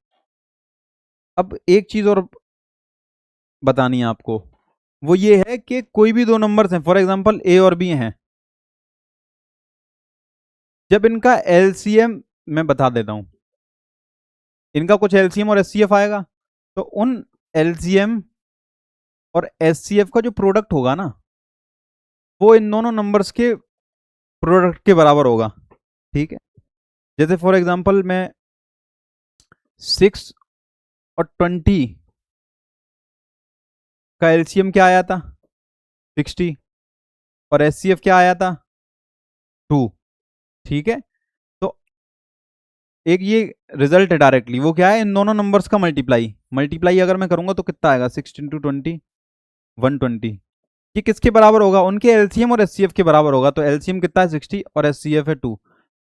अब एक चीज और बतानी है आपको, वो ये है कि कोई भी दो नंबर्स हैं, फॉर एग्जांपल ए और बी हैं, जब इनका एलसीएम मैं बता देता हूं, इनका कुछ एलसीएम और एचसीएफ आएगा, तो उन एलसीएम और एचसीएफ का जो प्रोडक्ट होगा ना, वो इन दोनों नंबर्स के प्रोडक्ट के बराबर होगा। ठीक है, जैसे फॉर एग्जांपल मैं 6 और 20 का एलसीएम क्या आया था, 60, और एचसीएफ क्या आया था, 2। ठीक है, तो एक ये रिजल्ट है डायरेक्टली, वो क्या है, इन दोनों नंबर्स का मल्टीप्लाई। मल्टीप्लाई अगर मैं करूंगा तो कितना आएगा, 6 × 20 120। ये किसके बराबर होगा, उनके एलसीएम और एचसीएफ के बराबर होगा। तो एलसीएम कितना है 60 और एचसीएफ है 2,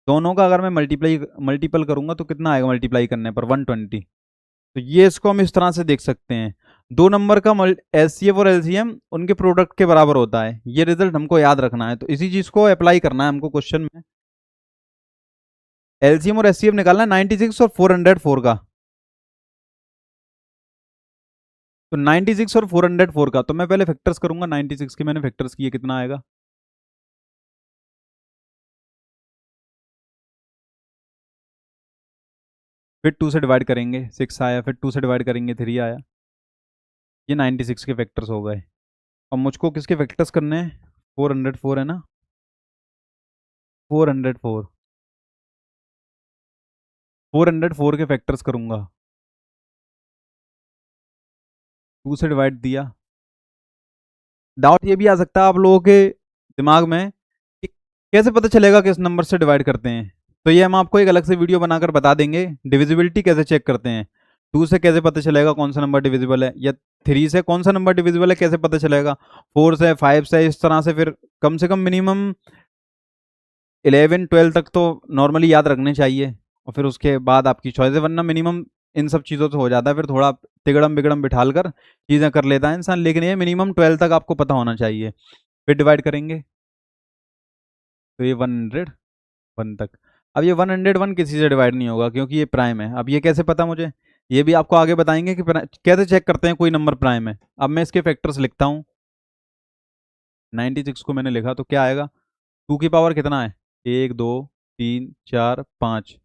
दोनों का अगर मैं मल्टीपल करूंगा तो कितना आएगा मल्टीप्लाई करने पर, 120। तो ये इसको हम इस तरह से देख सकते हैं, दो नंबर का एचसीएफ और एलसीएम उनके प्रोडक्ट के बराबर होता है। ये रिजल्ट हमको याद रखना है, तो इसी चीज को अप्लाई करना है हमको क्वेश्चन में। एलसीएम और एचसीएफ निकालना है 96 और 404 का। तो 96 और 404 का, तो मैं पहले फैक्टर्स करूंगा। 96 के मैंने फैक्टर्स किए, कितना आएगा, फिर 2 से डिवाइड करेंगे, 6 आया, फिर 2 से डिवाइड करेंगे, 3 आया। ये 96 के फैक्टर्स हो गए। अब मुझको किसके फैक्टर्स करने हैं, 404 है ना, 404, 404 के फैक्टर्स करूंगा। 2 से डिवाइड दिया। डाउट ये भी आ सकता है आप लोगों के दिमाग में कि कैसे पता चलेगा किस नंबर से डिवाइड करते हैं। तो ये हम आपको एक अलग से वीडियो बनाकर बता देंगे, डिविजिबिलिटी कैसे चेक करते हैं। 2 से कैसे पता चलेगा कौन सा नंबर डिविजिबल है, या 3 से कौन सा नंबर डिविजिबल है कैसे पता चलेगा, 4 से, 5 से, इस तरह से। फिर कम से कम मिनिमम 11 12 तक तो नॉर्मली याद रखने चाहिए, और फिर उसके बाद आपकी चॉइस है, वरना मिनिमम इन सब चीज़ों से हो जाता है, फिर थोड़ा तिगड़म बिगड़म बिठाल कर चीज़ें कर लेता है इंसान। लेकिन ये मिनिमम 12 तक आपको पता होना चाहिए। फिर डिवाइड करेंगे तो ये 101 तक। अब ये 101 किसी से डिवाइड नहीं होगा क्योंकि ये प्राइम है। अब ये कैसे पता मुझे, ये भी आपको आगे बताएंगे कि कैसे चेक करते हैं कोई नंबर प्राइम है। अब मैं इसके फैक्टर्स लिखता हूँ। 96 को मैंने लिखा, तो क्या आएगा, 2 की पावर कितना है, 1 2 3 4 5,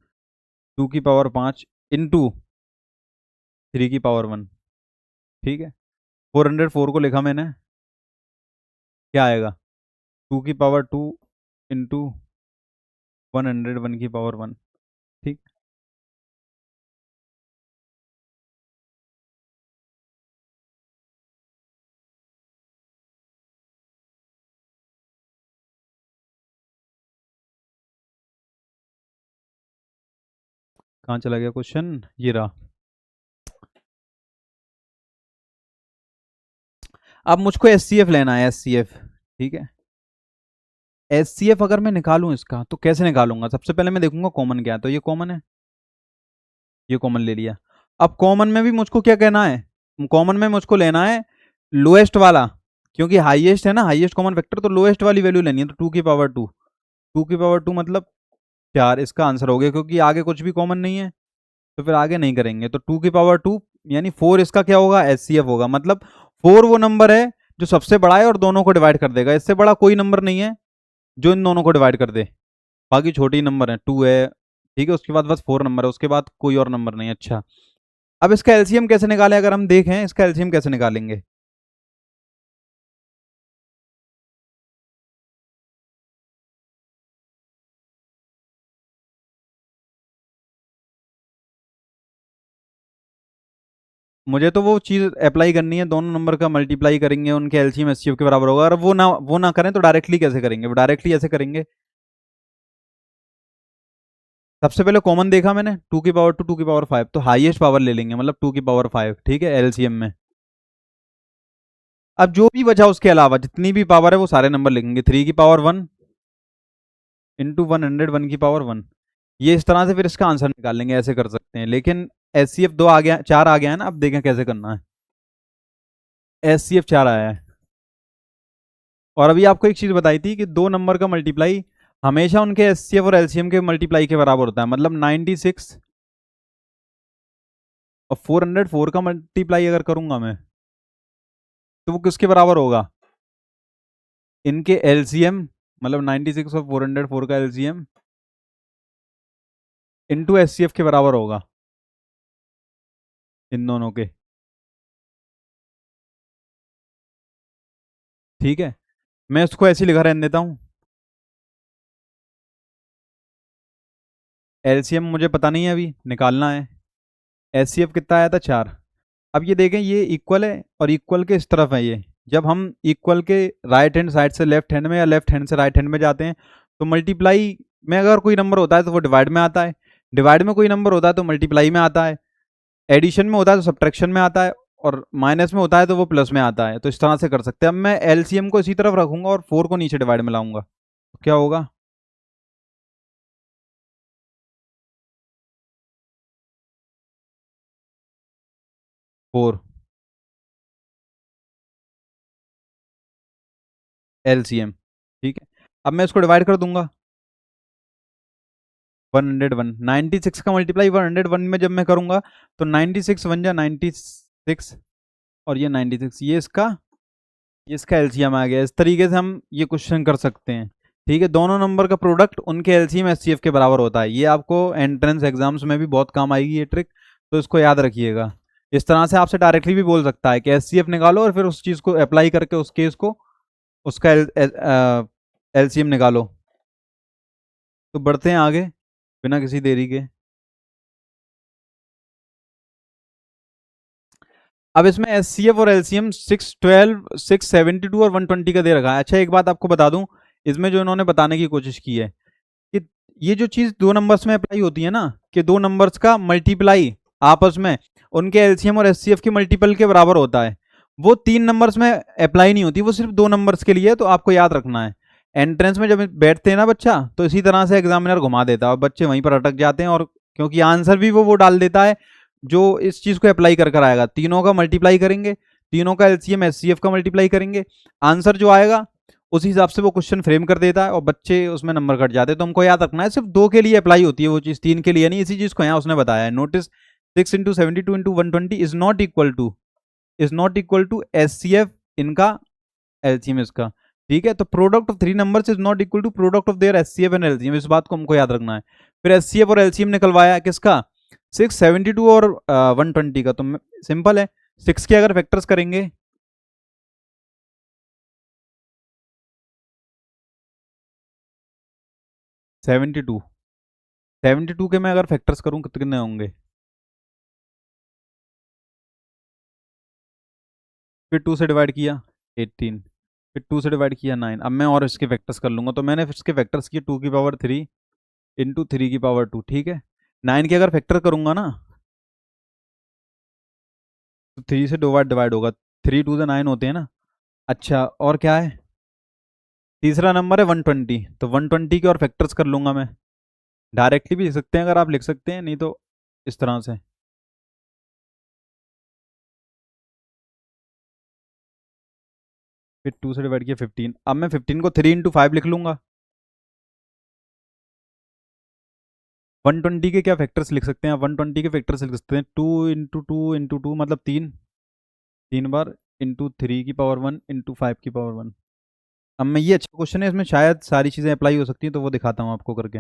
2 की पावर 5 इंटू 3 की पावर 1। ठीक है, 404 को लिखा मैंने, क्या आएगा, 2 की पावर 2 इंटू 101 की पावर 1। ठीक, कहाँ चला गया क्वेश्चन, ये रहा। अब मुझको एचसीएफ लेना है, एचसीएफ। ठीक है, एचसीएफ अगर मैं निकालूं इसका तो कैसे निकालूंगा, सबसे पहले मैं देखूंगा कॉमन क्या है। तो ये कॉमन है, ये कॉमन ले लिया। अब कॉमन में भी मुझको क्या कहना है, कॉमन में मुझको लेना है लोएस्ट वाला, क्योंकि हाईएस्ट है ना, हाईएस्ट कॉमन फैक्टर, तो लोएस्ट वाली वैल्यू लेनी है। तो 2 की पावर 2, 2 की पावर 2 मतलब 4, इसका आंसर हो गया, क्योंकि आगे कुछ भी कॉमन नहीं है तो फिर आगे नहीं करेंगे। तो 2 की पावर 2 यानी 4, इसका क्या होगा, एचसीएफ होगा। मतलब 4 वो नंबर है जो सबसे बड़ा है और दोनों को डिवाइड कर देगा। इससे बड़ा कोई नंबर नहीं है जो इन दोनों को डिवाइड कर दे। बाकी छोटे ही नंबर है, 2 है, ठीक है, उसके बाद बस 4 नंबर है, उसके बाद कोई और नंबर नहीं। अच्छा, अब इसका एलसीएम कैसे निकालें, अगर हम देखें इसका एलसीएम कैसे निकालेंगे। मुझे तो वो चीज़ अप्लाई करनी है, दोनों नंबर का मल्टीप्लाई करेंगे, उनके एलसीएम एचसीएफ के बराबर होगा। और वो ना करें तो डायरेक्टली कैसे करेंगे, वो डायरेक्टली ऐसे करेंगे। सबसे पहले कॉमन देखा मैंने, 2 की पावर 2, 2 की पावर 5, तो हाईएस्ट पावर ले लेंगे, मतलब 2 की पावर 5। ठीक है, एलसीएम में। अब जो भी बचा उसके अलावा जितनी भी पावर है वो सारे नंबर लिखेंगे। 3 की पावर 1 इंटू 101 की पावर 1। ये इस तरह से फिर इसका आंसर निकाल लेंगे, ऐसे कर सकते हैं। लेकिन एचसीएफ 2 आ गया, 4 आ गया है ना, अब देखें कैसे करना है। एचसीएफ 4 आया है, और अभी आपको एक चीज बताई थी कि दो नंबर का मल्टीप्लाई हमेशा उनके एचसीएफ और एलसीएम के मल्टीप्लाई के बराबर होता है। मतलब 96 और 404 का मल्टीप्लाई अगर करूंगा मैं तो वो किसके बराबर होगा, इनके एलसीएम, मतलब 96 और 404 का LCM into H C F के बराबर होगा इन दोनों के। ठीक है, मैं इसको ऐसे ही लिखा रहने देता हूँ। एलसीएम मुझे पता नहीं है, अभी निकालना है। एच सी एफ कितना आया था, 4। अब ये देखें, ये इक्वल है और इक्वल के इस तरफ है ये। जब हम इक्वल के राइट हैंड साइड से लेफ्ट हैंड में या लेफ्ट हैंड से राइट हैंड में जाते हैं तो मल्टीप्लाई में अगर कोई नंबर होता है तो वो डिवाइड में आता है, डिवाइड में कोई नंबर होता है तो मल्टीप्लाई में आता है, एडिशन में होता है तो सब्ट्रैक्शन में आता है, और माइनस में होता है तो वो प्लस में आता है। तो इस तरह से कर सकते हैं। अब मैं एलसीएम को इसी तरफ रखूंगा और 4 को नीचे डिवाइड में लाऊंगा तो क्या होगा, 4 एलसीएम। ठीक है, अब मैं इसको डिवाइड कर दूंगा। 101, 96 का मल्टीप्लाई 101 में जब मैं करूंगा तो 96 बन जा 96, और ये 96, ये इसका एलसीएम आ गया। इस तरीके से हम ये क्वेश्चन कर सकते हैं। ठीक है, दोनों नंबर का प्रोडक्ट उनके एलसीएम एचसीएफ के बराबर होता है। ये आपको एंट्रेंस एग्जाम्स में भी बहुत काम आएगी ये ट्रिक, तो इसको याद रखिएगा। इस तरह से आपसे डायरेक्टली भी बोल सकता है कि एचसीएफ निकालो और फिर उस चीज़ को अप्लाई करके उस केस को उसका एलसीएम निकालो। तो बढ़ते हैं आगे बिना किसी देरी के। अब इसमें एस सी एफ और एलसीएम 612, 672 और 120 का दे रखा है। अच्छा, एक बात आपको बता दूं, इसमें जो इन्होंने बताने की कोशिश की है कि ये जो चीज दो नंबर्स में अप्लाई होती है ना, कि दो नंबर्स का मल्टीप्लाई आपस में उनके एलसीएम और एचसीएफ के मल्टीपल के बराबर होता है, वो 3 नंबर्स में अप्लाई नहीं होती, वो सिर्फ 2 नंबर्स के लिए है। तो आपको याद रखना है, एंट्रेंस में जब बैठते हैं ना बच्चा, तो इसी तरह से एग्जामिनर घुमा देता है और बच्चे वहीं पर अटक जाते हैं। और क्योंकि आंसर भी वो डाल देता है जो इस चीज को अप्लाई कर कर आएगा, तीनों का मल्टीप्लाई करेंगे, तीनों का एलसीएम एचसीएफ का मल्टीप्लाई करेंगे, आंसर जो आएगा उस हिसाब से वो क्वेश्चन फ्रेम कर देता है और बच्चे उसमें नंबर कट जाते हैं। तो हमको याद रखना है सिर्फ 2 के लिए अप्लाई होती है वो चीज़, 3 के लिए नहीं। इसी चीज़ को यहाँ उसने बताया है, notice 6 into 72 into 120 is not equal to H C F इनका एलसीएम इसका। ठीक है, तो product of 3 numbers is not equal to product of their HCF and LCM, इस बात को हमको याद रखना है। फिर एचसीएफ और एलसीएम निकलवाया किसका, 672 और 120 का। तो सिंपल है, 6 के अगर फैक्टर्स करेंगे, 72, 72 के मैं अगर फैक्टर्स करूँ कितने होंगे, फिर 2 से डिवाइड किया 18, फिर 2 से डिवाइड किया 9। अब मैं और इसके फैक्टर्स कर लूंगा, तो मैंने इसके फैक्टर्स किए 2 की पावर 3 इंटू 3 की पावर 2। ठीक है, 9 के अगर फैक्टर करूंगा ना तो 3 से 2 बार डिवाइड होगा, 3 2 से 9 होते हैं ना। अच्छा, और क्या है, तीसरा नंबर है 120, तो 120 के और फैक्टर्स कर लूंगा मैं। डायरेक्टली भी लिख सकते हैं अगर आप लिख सकते हैं, नहीं तो इस तरह से। फिर 2 से डिवाइड किया 15। अब मैं 15 को 3 into 5 लिख लूंगा। 120 के क्या फैक्टर्स लिख सकते हैं, 120 के फैक्टर्स लिख सकते हैं 2 into 2 into 2 मतलब 3, 3 बार, इंटू 3 की पावर 1 इंटू 5 की पावर 1। अब मैं, ये अच्छा क्वेश्चन है, इसमें शायद सारी चीज़ें अप्लाई हो सकती हैं, तो वो दिखाता हूँ आपको करके।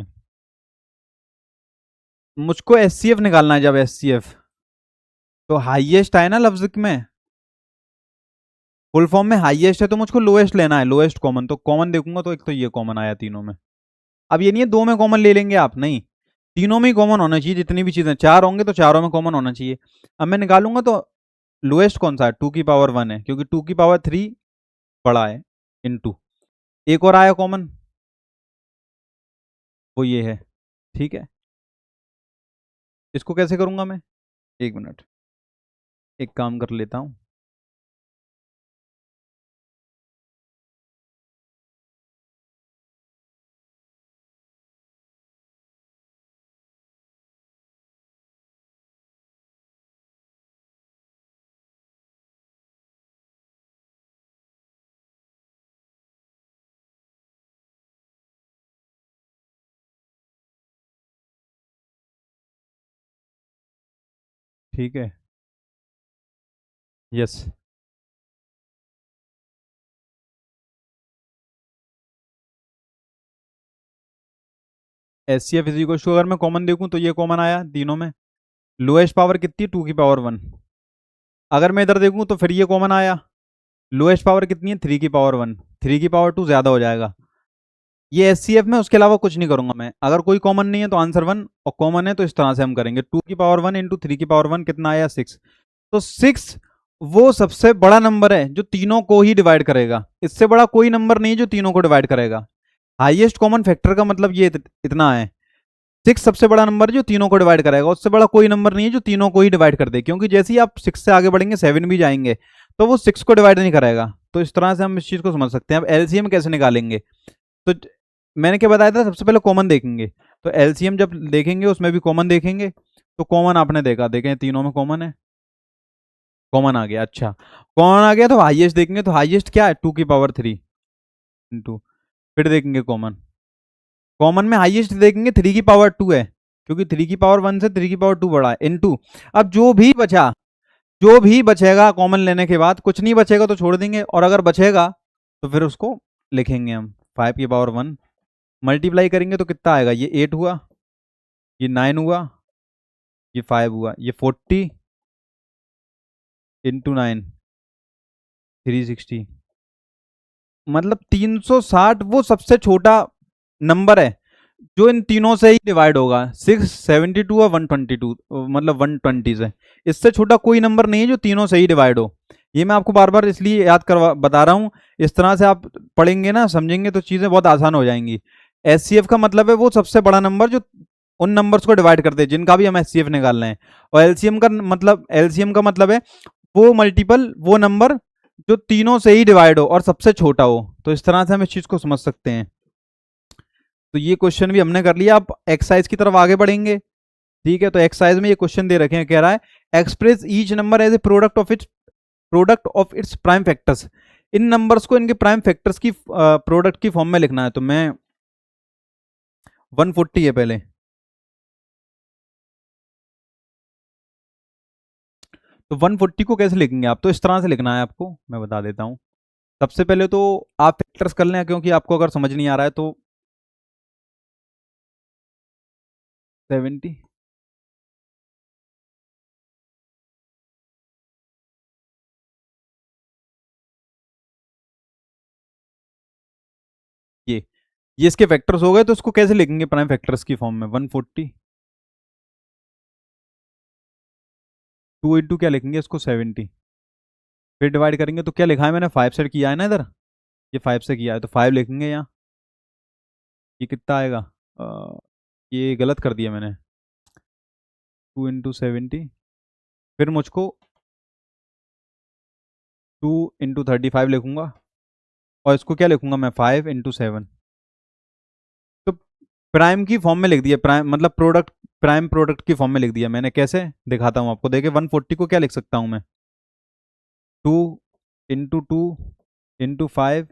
मुझको एस सी एफ निकालना है। जब एस सी एफ तो हाईएस्ट आए ना लफ्ज में, फुल फॉर्म में हाईएस्ट है तो मुझको लोएस्ट लेना है, लोएस्ट कॉमन। तो कॉमन देखूंगा तो एक तो ये कॉमन आया तीनों में। अब ये नहीं है 2 में कॉमन ले लेंगे आप, नहीं, तीनों में ही कॉमन होना चाहिए। जितनी भी चीजें 4 होंगे तो चारों में कॉमन होना चाहिए। अब मैं निकालूंगा तो लोएस्ट कौन सा है, 2 की पावर 1 है, क्योंकि 2 की पावर 3 बड़ा है, इंटू एक और आया कॉमन, वो ये है। ठीक है, इसको कैसे करूंगा मैं, 1 मिनट, एक काम कर लेता हूँ। ठीक है, yes. H C F is equal to, अगर मैं कॉमन देखूं तो ये कॉमन आया तीनों में। लोएस्ट पावर कितनी, 2 की पावर 1। अगर मैं इधर देखूं तो फिर ये कॉमन आया। लोएस्ट पावर कितनी है, 3 की पावर 1। 3 की पावर 2 ज्यादा हो जाएगा। ये एच सी एफ में, उसके अलावा कुछ नहीं करूंगा मैं। अगर कोई कॉमन नहीं है तो आंसर 1, और कॉमन है तो इस तरह से हम करेंगे। 2 की पावर 1 इंटू 3 की पावर 1 कितना आया, 6। तो 6 वो सबसे बड़ा नंबर है जो तीनों को ही डिवाइड करेगा। इससे बड़ा कोई नंबर नहीं है जो तीनों को डिवाइड करेगा। हाईएस्ट कॉमन फैक्टर का मतलब ये इतना है। 6 सबसे बड़ा नंबर है जो तीनों को डिवाइड करेगा। उससे बड़ा कोई नंबर नहीं है जो तीनों को ही डिवाइड कर दे, क्योंकि जैसे ही आप 6 से आगे बढ़ेंगे 7 भी जाएंगे तो वो 6 को डिवाइड नहीं करेगा। तो इस तरह से हम इस चीज को समझ सकते हैं। अब एलसीएम कैसे निकालेंगे, तो मैंने क्या बताया था, सबसे पहले कॉमन देखेंगे। तो एलसीएम जब देखेंगे उसमें भी कॉमन देखेंगे। तो कॉमन आपने देखा, देखें तीनों में कॉमन है, कॉमन आ गया। अच्छा, कॉमन आ गया तो हाईएस्ट देखेंगे। तो हाईएस्ट क्या है, 2 की पावर 3 इंटू, फिर देखेंगे कॉमन। कॉमन में हाईएस्ट देखेंगे 3 की पावर 2 है, क्योंकि 3 की पावर 1 से 3 की पावर 2 बड़ा है, इनटू। अब जो भी बचा, जो भी बचेगा कॉमन लेने के बाद, कुछ नहीं बचेगा तो छोड़ देंगे, और अगर बचेगा तो फिर उसको लिखेंगे हम 5 की पावर 1। मल्टीप्लाई करेंगे तो कितना आएगा, ये 8 हुआ, ये 9 हुआ, ये 5 हुआ, ये 40 इंटू 9, 360। मतलब 360 वो सबसे छोटा नंबर है जो इन तीनों से ही डिवाइड होगा। 672 और 122, मतलब 120 से। इससे छोटा कोई नंबर नहीं है जो तीनों से ही डिवाइड हो। ये मैं आपको बार बार इसलिए याद करवा बता रहा हूँ। इस तरह से आप पढ़ेंगे ना, समझेंगे तो चीज़ें बहुत आसान हो जाएंगी। एच सी एफ का मतलब है वो सबसे बड़ा नंबर जो उन नंबर्स को डिवाइड करते हैं जिनका भी हम एच सी एफ निकाल रहे हैं। और एलसीएम का मतलब, एलसीएम का मतलब है वो मल्टीपल, वो नंबर जो तीनों से ही डिवाइड हो और सबसे छोटा हो। तो इस तरह से हम इस चीज़ को समझ सकते हैं। तो ये क्वेश्चन भी हमने कर लिया। अब एक्सरसाइज की तरफ आगे बढ़ेंगे। ठीक है, तो एक्सरसाइज में ये क्वेश्चन दे रखे हैं, कह रहा है express each number as a product of its prime factors. इन नंबर्स को इनके प्राइम फैक्टर्स की प्रोडक्ट की फॉर्म में लिखना है। तो मैं 140 है पहले, तो 140 को कैसे लिखेंगे आप, तो इस तरह से लिखना है आपको, मैं बता देता हूँ। सबसे पहले तो आप फैक्टर्स कर लें, क्योंकि आपको अगर समझ नहीं आ रहा है तो 70, ये इसके फैक्टर्स हो गए। तो इसको कैसे लिखेंगे प्राइम फैक्टर्स की फॉर्म में, 140 2 इंटू क्या लिखेंगे इसको, 70। फिर डिवाइड करेंगे तो क्या लिखा है मैंने, 5 से किया है ना इधर, ये 5 से किया है तो 5 लिखेंगे यहाँ। ये कितना आएगा, ये गलत कर दिया मैंने, 2 इंटू 70। फिर मुझको 2 इंटू 35 लिखूंगा, और इसको क्या लिखूंगा मैं, 5 इंटू 7। तो प्राइम की फॉर्म में लिख दिया, प्राइम मतलब प्रोडक्ट, प्राइम प्रोडक्ट की फॉर्म में लिख दिया मैंने। कैसे दिखाता हूँ आपको, देखिए 140 को क्या लिख सकता हूँ मैं, 2 इंटू 2 इंटू 5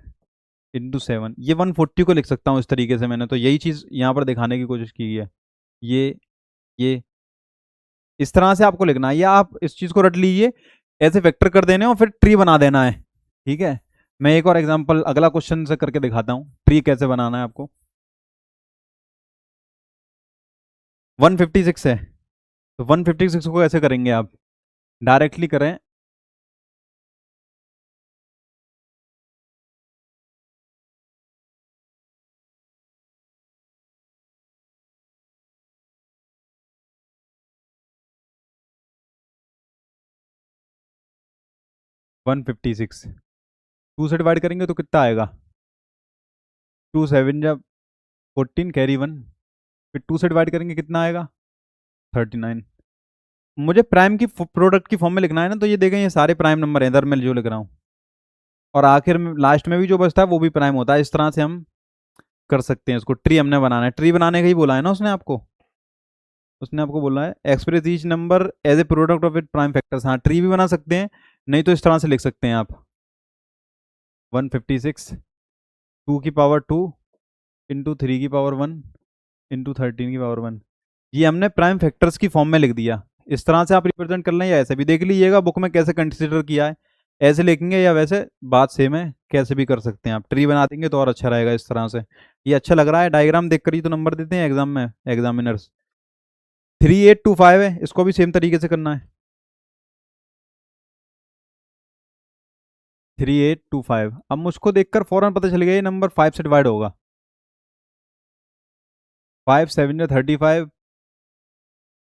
इंटू 7, ये 140 को लिख सकता हूँ इस तरीके से। मैंने तो यही चीज़ यहाँ पर दिखाने की कोशिश की है। ये इस तरह से आपको लिखना है, या आप इस चीज़ को रट लीजिए, ऐसे वेक्टर कर देने और फिर ट्री बना देना है। ठीक है, मैं एक और एग्जांपल अगला क्वेश्चन से करके दिखाता हूँ ट्री कैसे बनाना है आपको। 156 है, तो 156 को कैसे करेंगे आप, डायरेक्टली करें। वन फिफ्टी सिक्स, टू से डिवाइड करेंगे तो कितना आएगा, 2 7 जब 14 कैरी 1, फिर 2 से डिवाइड करेंगे कितना आएगा, 39। मुझे प्राइम की प्रोडक्ट की फॉर्म में लिखना है ना, तो ये देखें ये सारे प्राइम नंबर हैं इधर मैं जो लिख रहा हूँ, और आखिर में लास्ट में भी जो बचता है वो भी प्राइम होता है। इस तरह से हम कर सकते हैं इसको। ट्री हमने बनाना है, ट्री बनाने का ही बोला है ना उसने आपको, उसने आपको बोला है express each number as a product of it prime factors. हाँ, ट्री भी बना सकते हैं, नहीं तो इस तरह से लिख सकते हैं आप, 156 2 की पावर 2 इंटू 3 की पावर 1 इंटू 13 की पावर 1। ये हमने प्राइम फैक्टर्स की फॉर्म में लिख दिया। इस तरह से आप रिप्रेजेंट कर लें, या ऐसे भी देख लीजिएगा बुक में कैसे कंसिडर किया है। ऐसे लिखेंगे या वैसे, बात सेम है, कैसे भी कर सकते हैं आप। ट्री बना देंगे तो और अच्छा रहेगा इस तरह से। ये अच्छा लग रहा है, डायग्राम देखकर ही तो नंबर देते हैं एग्जाम में एग्जामिनर्स। 3825 है, इसको भी सेम तरीके से करना है। 3825, अब मुझको देखकर फौरन पता चल गया ये नंबर 5 से डिवाइड होगा। 5 7 35।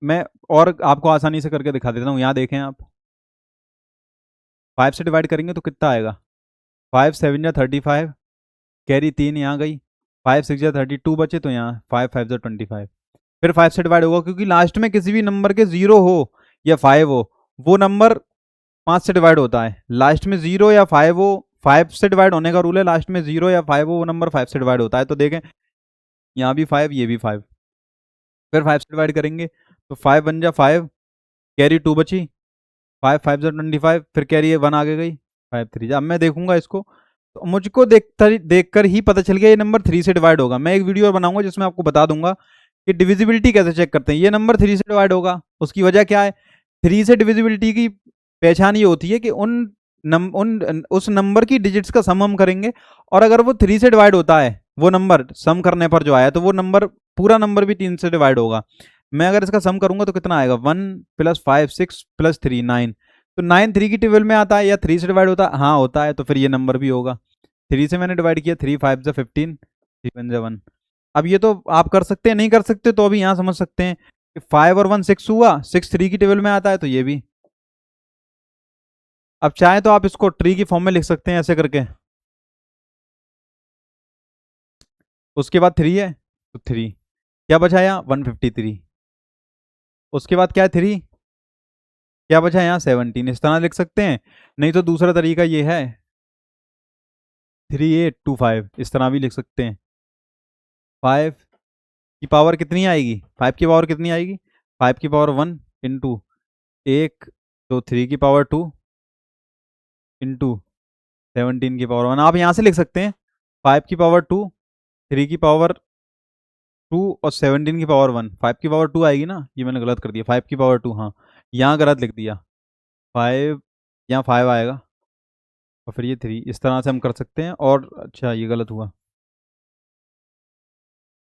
मैं और आपको आसानी से करके दिखा देता हूँ, यहाँ देखें आप। 5 से डिवाइड करेंगे तो कितना आएगा? 5 7 35, कैरी 3 यहाँ गई। 5 6 32 बचे, तो यहाँ 5 5 25। फिर 5 से डिवाइड होगा, क्योंकि लास्ट में किसी भी नंबर के 0 हो या 5 हो, वो नंबर 5 से डिवाइड होता है। लास्ट में 0 या 5 हो, 5 से डिवाइड होने का रूल है, लास्ट में 0 या 5 हो, वो नंबर 5 से डिवाइड होता है। तो देखें, यहाँ भी 5, ये भी 5। फिर 5 से डिवाइड करेंगे तो 5 1 जा 5, कैरी 2 बची। 5 5 जा 25, फिर कैरी 1 आगे गई। 5 3 जा, अब मैं देखूंगा इसको, तो मुझको देखकर ही पता चल गया ये नंबर 3 से डिवाइड होगा। मैं एक वीडियो बनाऊंगा जिसमें आपको बता दूंगा कि डिविजिबिलिटी कैसे चेक करते हैं। ये नंबर 3 से डिवाइड होगा, उसकी वजह क्या है? 3 से डिविजिबिलिटी की पहचान ये होती है कि उस नंबर की डिजिट्स का सम हम करेंगे, और अगर वो 3 से डिवाइड होता है, वो नंबर सम करने पर जो आया, तो वो नंबर, पूरा नंबर भी 3 से डिवाइड होगा। मैं अगर इसका सम करूंगा तो कितना आएगा? 1 + 5 6 + 3 9। तो 9 3 की टेबल में आता है या 3 से डिवाइड होता है? हाँ होता है, तो फिर ये नंबर भी होगा। 3 से मैंने डिवाइड किया, 3 5 जा 15, 3 1 जा 1। अब ये तो आप कर सकते हैं, नहीं कर सकते तो अभी यहाँ समझ सकते हैं कि 5 और 1 6 हुआ, 6 3 की टेबल में आता है, तो ये भी। अब चाहे तो आप इसको ट्री की फॉर्म में लिख सकते हैं ऐसे करके। उसके बाद 3 है, तो 3 क्या बचा यहाँ? 153। उसके बाद क्या है? 3 क्या बचा यहाँ? 17। इस तरह लिख सकते हैं, नहीं तो दूसरा तरीका ये है, 3825, इस तरह भी लिख सकते हैं। 5 की पावर कितनी आएगी? 5 की पावर कितनी आएगी? 5 की पावर 1 इंटू 1, तो 3 की पावर 2 इंटू 17 की पावर 1। आप यहाँ से लिख सकते हैं 5 की पावर 2, 3 की पावर 2 और 17 की पावर 1। 5 की पावर 2 आएगी ना, ये मैंने गलत कर दिया, 5 की पावर 2, हाँ यहाँ गलत लिख दिया। 5, यहाँ 5 आएगा, और फिर ये 3, इस तरह से हम कर सकते हैं। और अच्छा, ये गलत हुआ,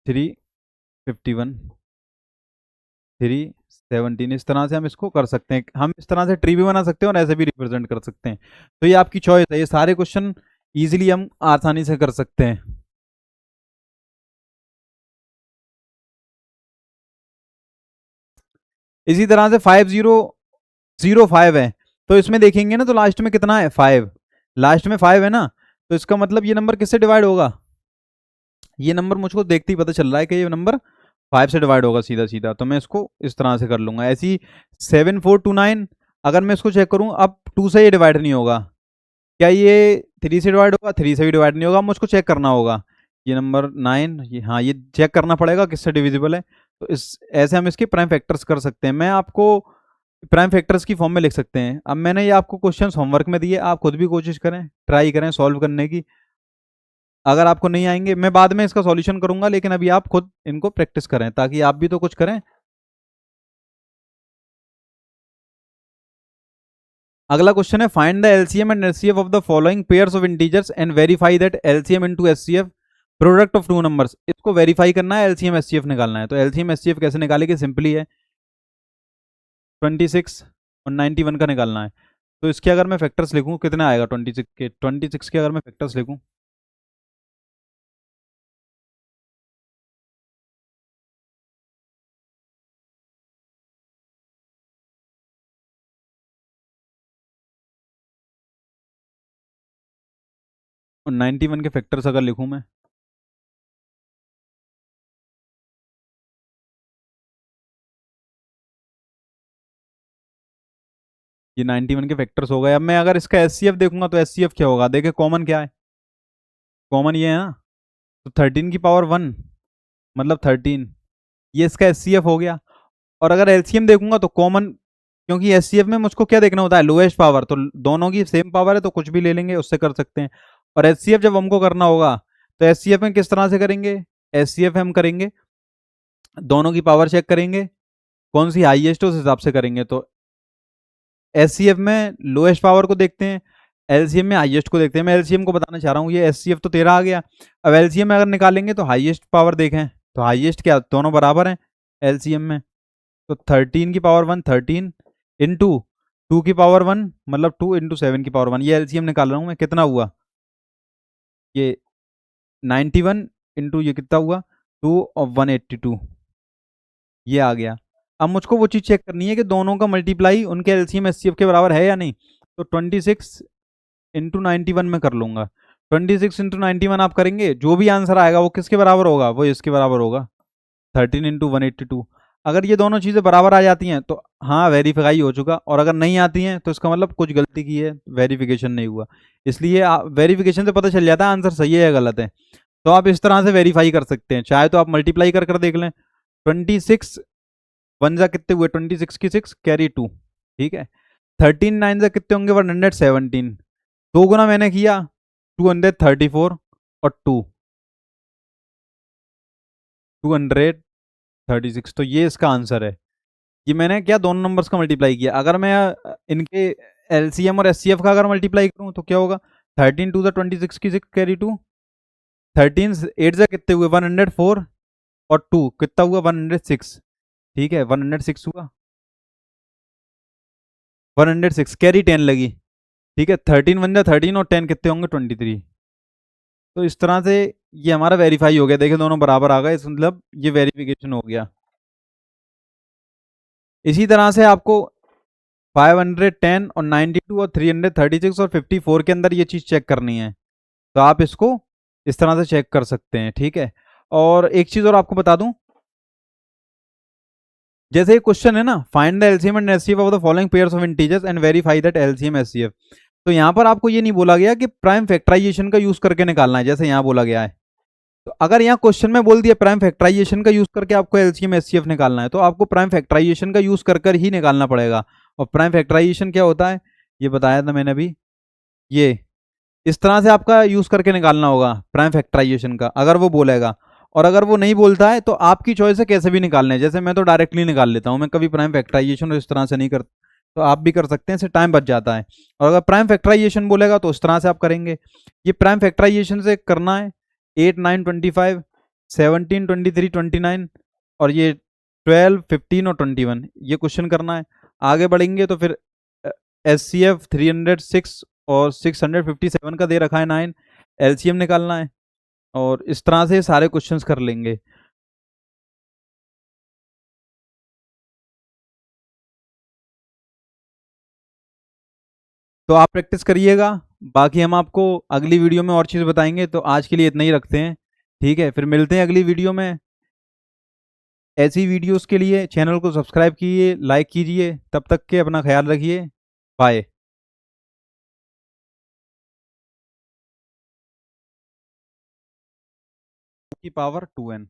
351, 317, इस तरह से हम इसको कर सकते हैं। हम इस तरह से ट्री भी बना सकते हैं और ऐसे भी रिप्रेजेंट कर सकते हैं। तो ये आपकी चॉइस है, ये सारे क्वेश्चन इजीली हम आसानी से कर सकते हैं। इसी तरह से 5005 है, तो इसमें देखेंगे ना, तो लास्ट में कितना है? 5। लास्ट में 5 है ना, तो इसका मतलब ये नंबर किससे डिवाइड होगा? ये नंबर मुझको देखते ही पता चल रहा है कि ये नंबर 5 से डिवाइड होगा सीधा सीधा, तो मैं इसको इस तरह से कर लूंगा। ऐसी 7429, अगर मैं इसको चेक करूं, अब 2 से ये डिवाइड नहीं होगा, क्या ये 3 से डिवाइड होगा? 3 से भी डिवाइड नहीं होगा, मुझको चेक करना होगा। ये नंबर 9, ये, हाँ ये चेक करना पड़ेगा किससे डिविजिबल है। तो इस ऐसे हम इसके प्राइम फैक्टर्स कर सकते हैं। मैं आपको प्राइम फैक्टर्स की फॉर्म में लिख सकते हैं। अब मैंने ये आपको क्वेश्चन होमवर्क में दिए, आप खुद भी कोशिश करें, ट्राई करें सॉल्व करने की। अगर आपको नहीं आएंगे, मैं बाद में इसका सॉल्यूशन करूंगा, लेकिन अभी आप खुद इनको प्रैक्टिस करें ताकि आप भी तो कुछ करें। अगला क्वेश्चन है, find the LCM and HCF of the following pairs of integers and verify that LCM into HCF product of two numbers. इसको वेरीफाई करना है, एलसीएम एचसीएफ निकालना है। तो एलसीएम एचसीएफ कैसे निकालेंगे? सिंपली है, 26 और 91 का निकालना है। तो इसके अगर मैं फैक्टर्स लिखूं, कितना आएगा? 26 के अगर मैं फैक्टर्स लिखूं, और 91 के फैक्टर्स अगर लिखूं मैं, ये 91 के फैक्टर्स हो गए। अब मैं अगर इसका एचसीएफ देखूंगा, तो एचसीएफ क्या होगा? देखिए कॉमन क्या है? कॉमन ये है ना, तो 13 की पावर 1 मतलब 13, ये इसका एचसीएफ हो गया। और अगर एलसीएम देखूंगा तो कॉमन, क्योंकि एचसीएफ में मुझको क्या देखना होता है? लोएस्ट पावर, तो दोनों की सेम पावर है तो कुछ भी ले लेंगे, उससे कर सकते हैं। और एचसीएफ जब हमको करना होगा, तो एचसीएफ में किस तरह से करेंगे? एचसीएफ हम करेंगे, दोनों की पावर चेक करेंगे, कौन सी हाईएस्ट है उस हिसाब से करेंगे। तो एचसीएफ में लोएस्ट पावर को देखते हैं, एलसीएम में हाईएस्ट को देखते हैं। मैं एलसीएम को बताना चाह रहा हूँ, ये एचसीएफ तो 13 आ गया। अब एलसीएम में अगर निकालेंगे तो हाईएस्ट पावर देखें तो हाईएस्ट क्या, दोनों बराबर हैं एलसीएम में। तो 13 की पावर 1 13 इंटू 2 की पावर 1 मतलब 2 इंटू 7 की पावर 1, ये एलसीएम निकाल रहा हूँ मैं, कितना हुआ ये 91 इंटू ये कितना हुआ 2 और 182, ये आ गया। अब मुझको वो चीज़ चेक करनी है कि दोनों का मल्टीप्लाई उनके एलसीएम एचसीएफ के बराबर है या नहीं। तो 26 इंटू 91 में कर लूंगा। 26 इंटू 91 आप करेंगे, जो भी आंसर आएगा वो किसके बराबर होगा, वो इसके बराबर होगा, 13 इंटू 182। अगर ये दोनों चीज़ें बराबर आ जाती हैं तो हाँ वेरीफाई हो चुका, और अगर नहीं आती हैं तो इसका मतलब कुछ गलती की है, वेरिफिकेशन नहीं हुआ। इसलिए वेरिफिकेशन से पता चल जाता है आंसर सही है या गलत है। तो आप इस तरह से वेरीफाई कर सकते हैं, चाहे तो आप मल्टीप्लाई कर कर देख लें। 26 वन जा कितने हुए, 26 की 6 कैरी 2, ठीक है। 13 9 जा कितने होंगे, 117, दो गुना मैंने किया 234 और 236, तो ये इसका आंसर है। ये मैंने क्या, दोनों नंबर्स का मल्टीप्लाई किया। अगर मैं इनके एलसीएम और एचसीएफ का अगर मल्टीप्लाई करूं तो क्या होगा, 13 टू द 26 की 6 कैरी 2, 13 8 जा कितने हुए 104 और 2 कितना हुआ 106, ठीक है 106 हुआ, 106 कैरी 10 लगी, ठीक है। 13 वन जा 13 और 10 कितने होंगे 23। तो इस तरह से ये हमारा वेरीफाई हो गया, देखिए दोनों बराबर आ गए, इस मतलब ये वेरिफिकेशन हो गया। इसी तरह से आपको 510 और 92 और 336 और 54 के अंदर ये चीज़ चेक करनी है, तो आप इसको इस तरह से चेक कर सकते हैं, ठीक है। और एक चीज़ और आपको बता दूं, जैसे क्वेश्चन है ना, find the LCM and HCF of the following pairs of integers and verify that LCM HCF. तो यहाँ पर आपको ये नहीं बोला गया कि प्राइम फैक्टराइजेशन का यूज करके निकालना है, जैसे यहाँ बोला गया है। तो अगर यहाँ क्वेश्चन में बोल दिया प्राइम फैक्टराइजेशन का यूज करके आपको एलसीएम एचसीएफ निकालना है, तो आपको प्राइम फैक्टराइजेशन का यूज कर कर ही निकालना पड़ेगा। और प्राइम फैक्टराइजेशन क्या होता है ये बताया था मैंने अभी, ये इस तरह से आपका यूज करके निकालना होगा प्राइम फैक्टराइजेशन का, अगर वो बोलेगा। और अगर वो नहीं बोलता है तो आपकी चॉइस है कैसे भी निकालने, जैसे मैं तो डायरेक्टली निकाल लेता हूँ, मैं कभी प्राइम फैक्टराइजेशन इस तरह से नहीं करता, तो आप भी कर सकते हैं, इससे टाइम बच जाता है। और अगर प्राइम फैक्टराइजेशन बोलेगा तो उस तरह से आप करेंगे। ये प्राइम फैक्टराइजेशन से करना है 8 9 25 17 23 29, और ये 12 15 और 21, ये क्वेश्चन करना है। आगे बढ़ेंगे तो फिर एस सी एफ 306 और 657 का दे रखा है 9, एलसीएम निकालना है, और इस तरह से सारे क्वेश्चंस कर लेंगे। तो आप प्रैक्टिस करिएगा, बाकी हम आपको अगली वीडियो में और चीज़ बताएंगे। तो आज के लिए इतना ही रखते हैं, ठीक है, फिर मिलते हैं अगली वीडियो में। ऐसी वीडियोस के लिए चैनल को सब्सक्राइब कीजिए, लाइक कीजिए, तब तक के अपना ख्याल रखिए, बाय। की पावर 2n।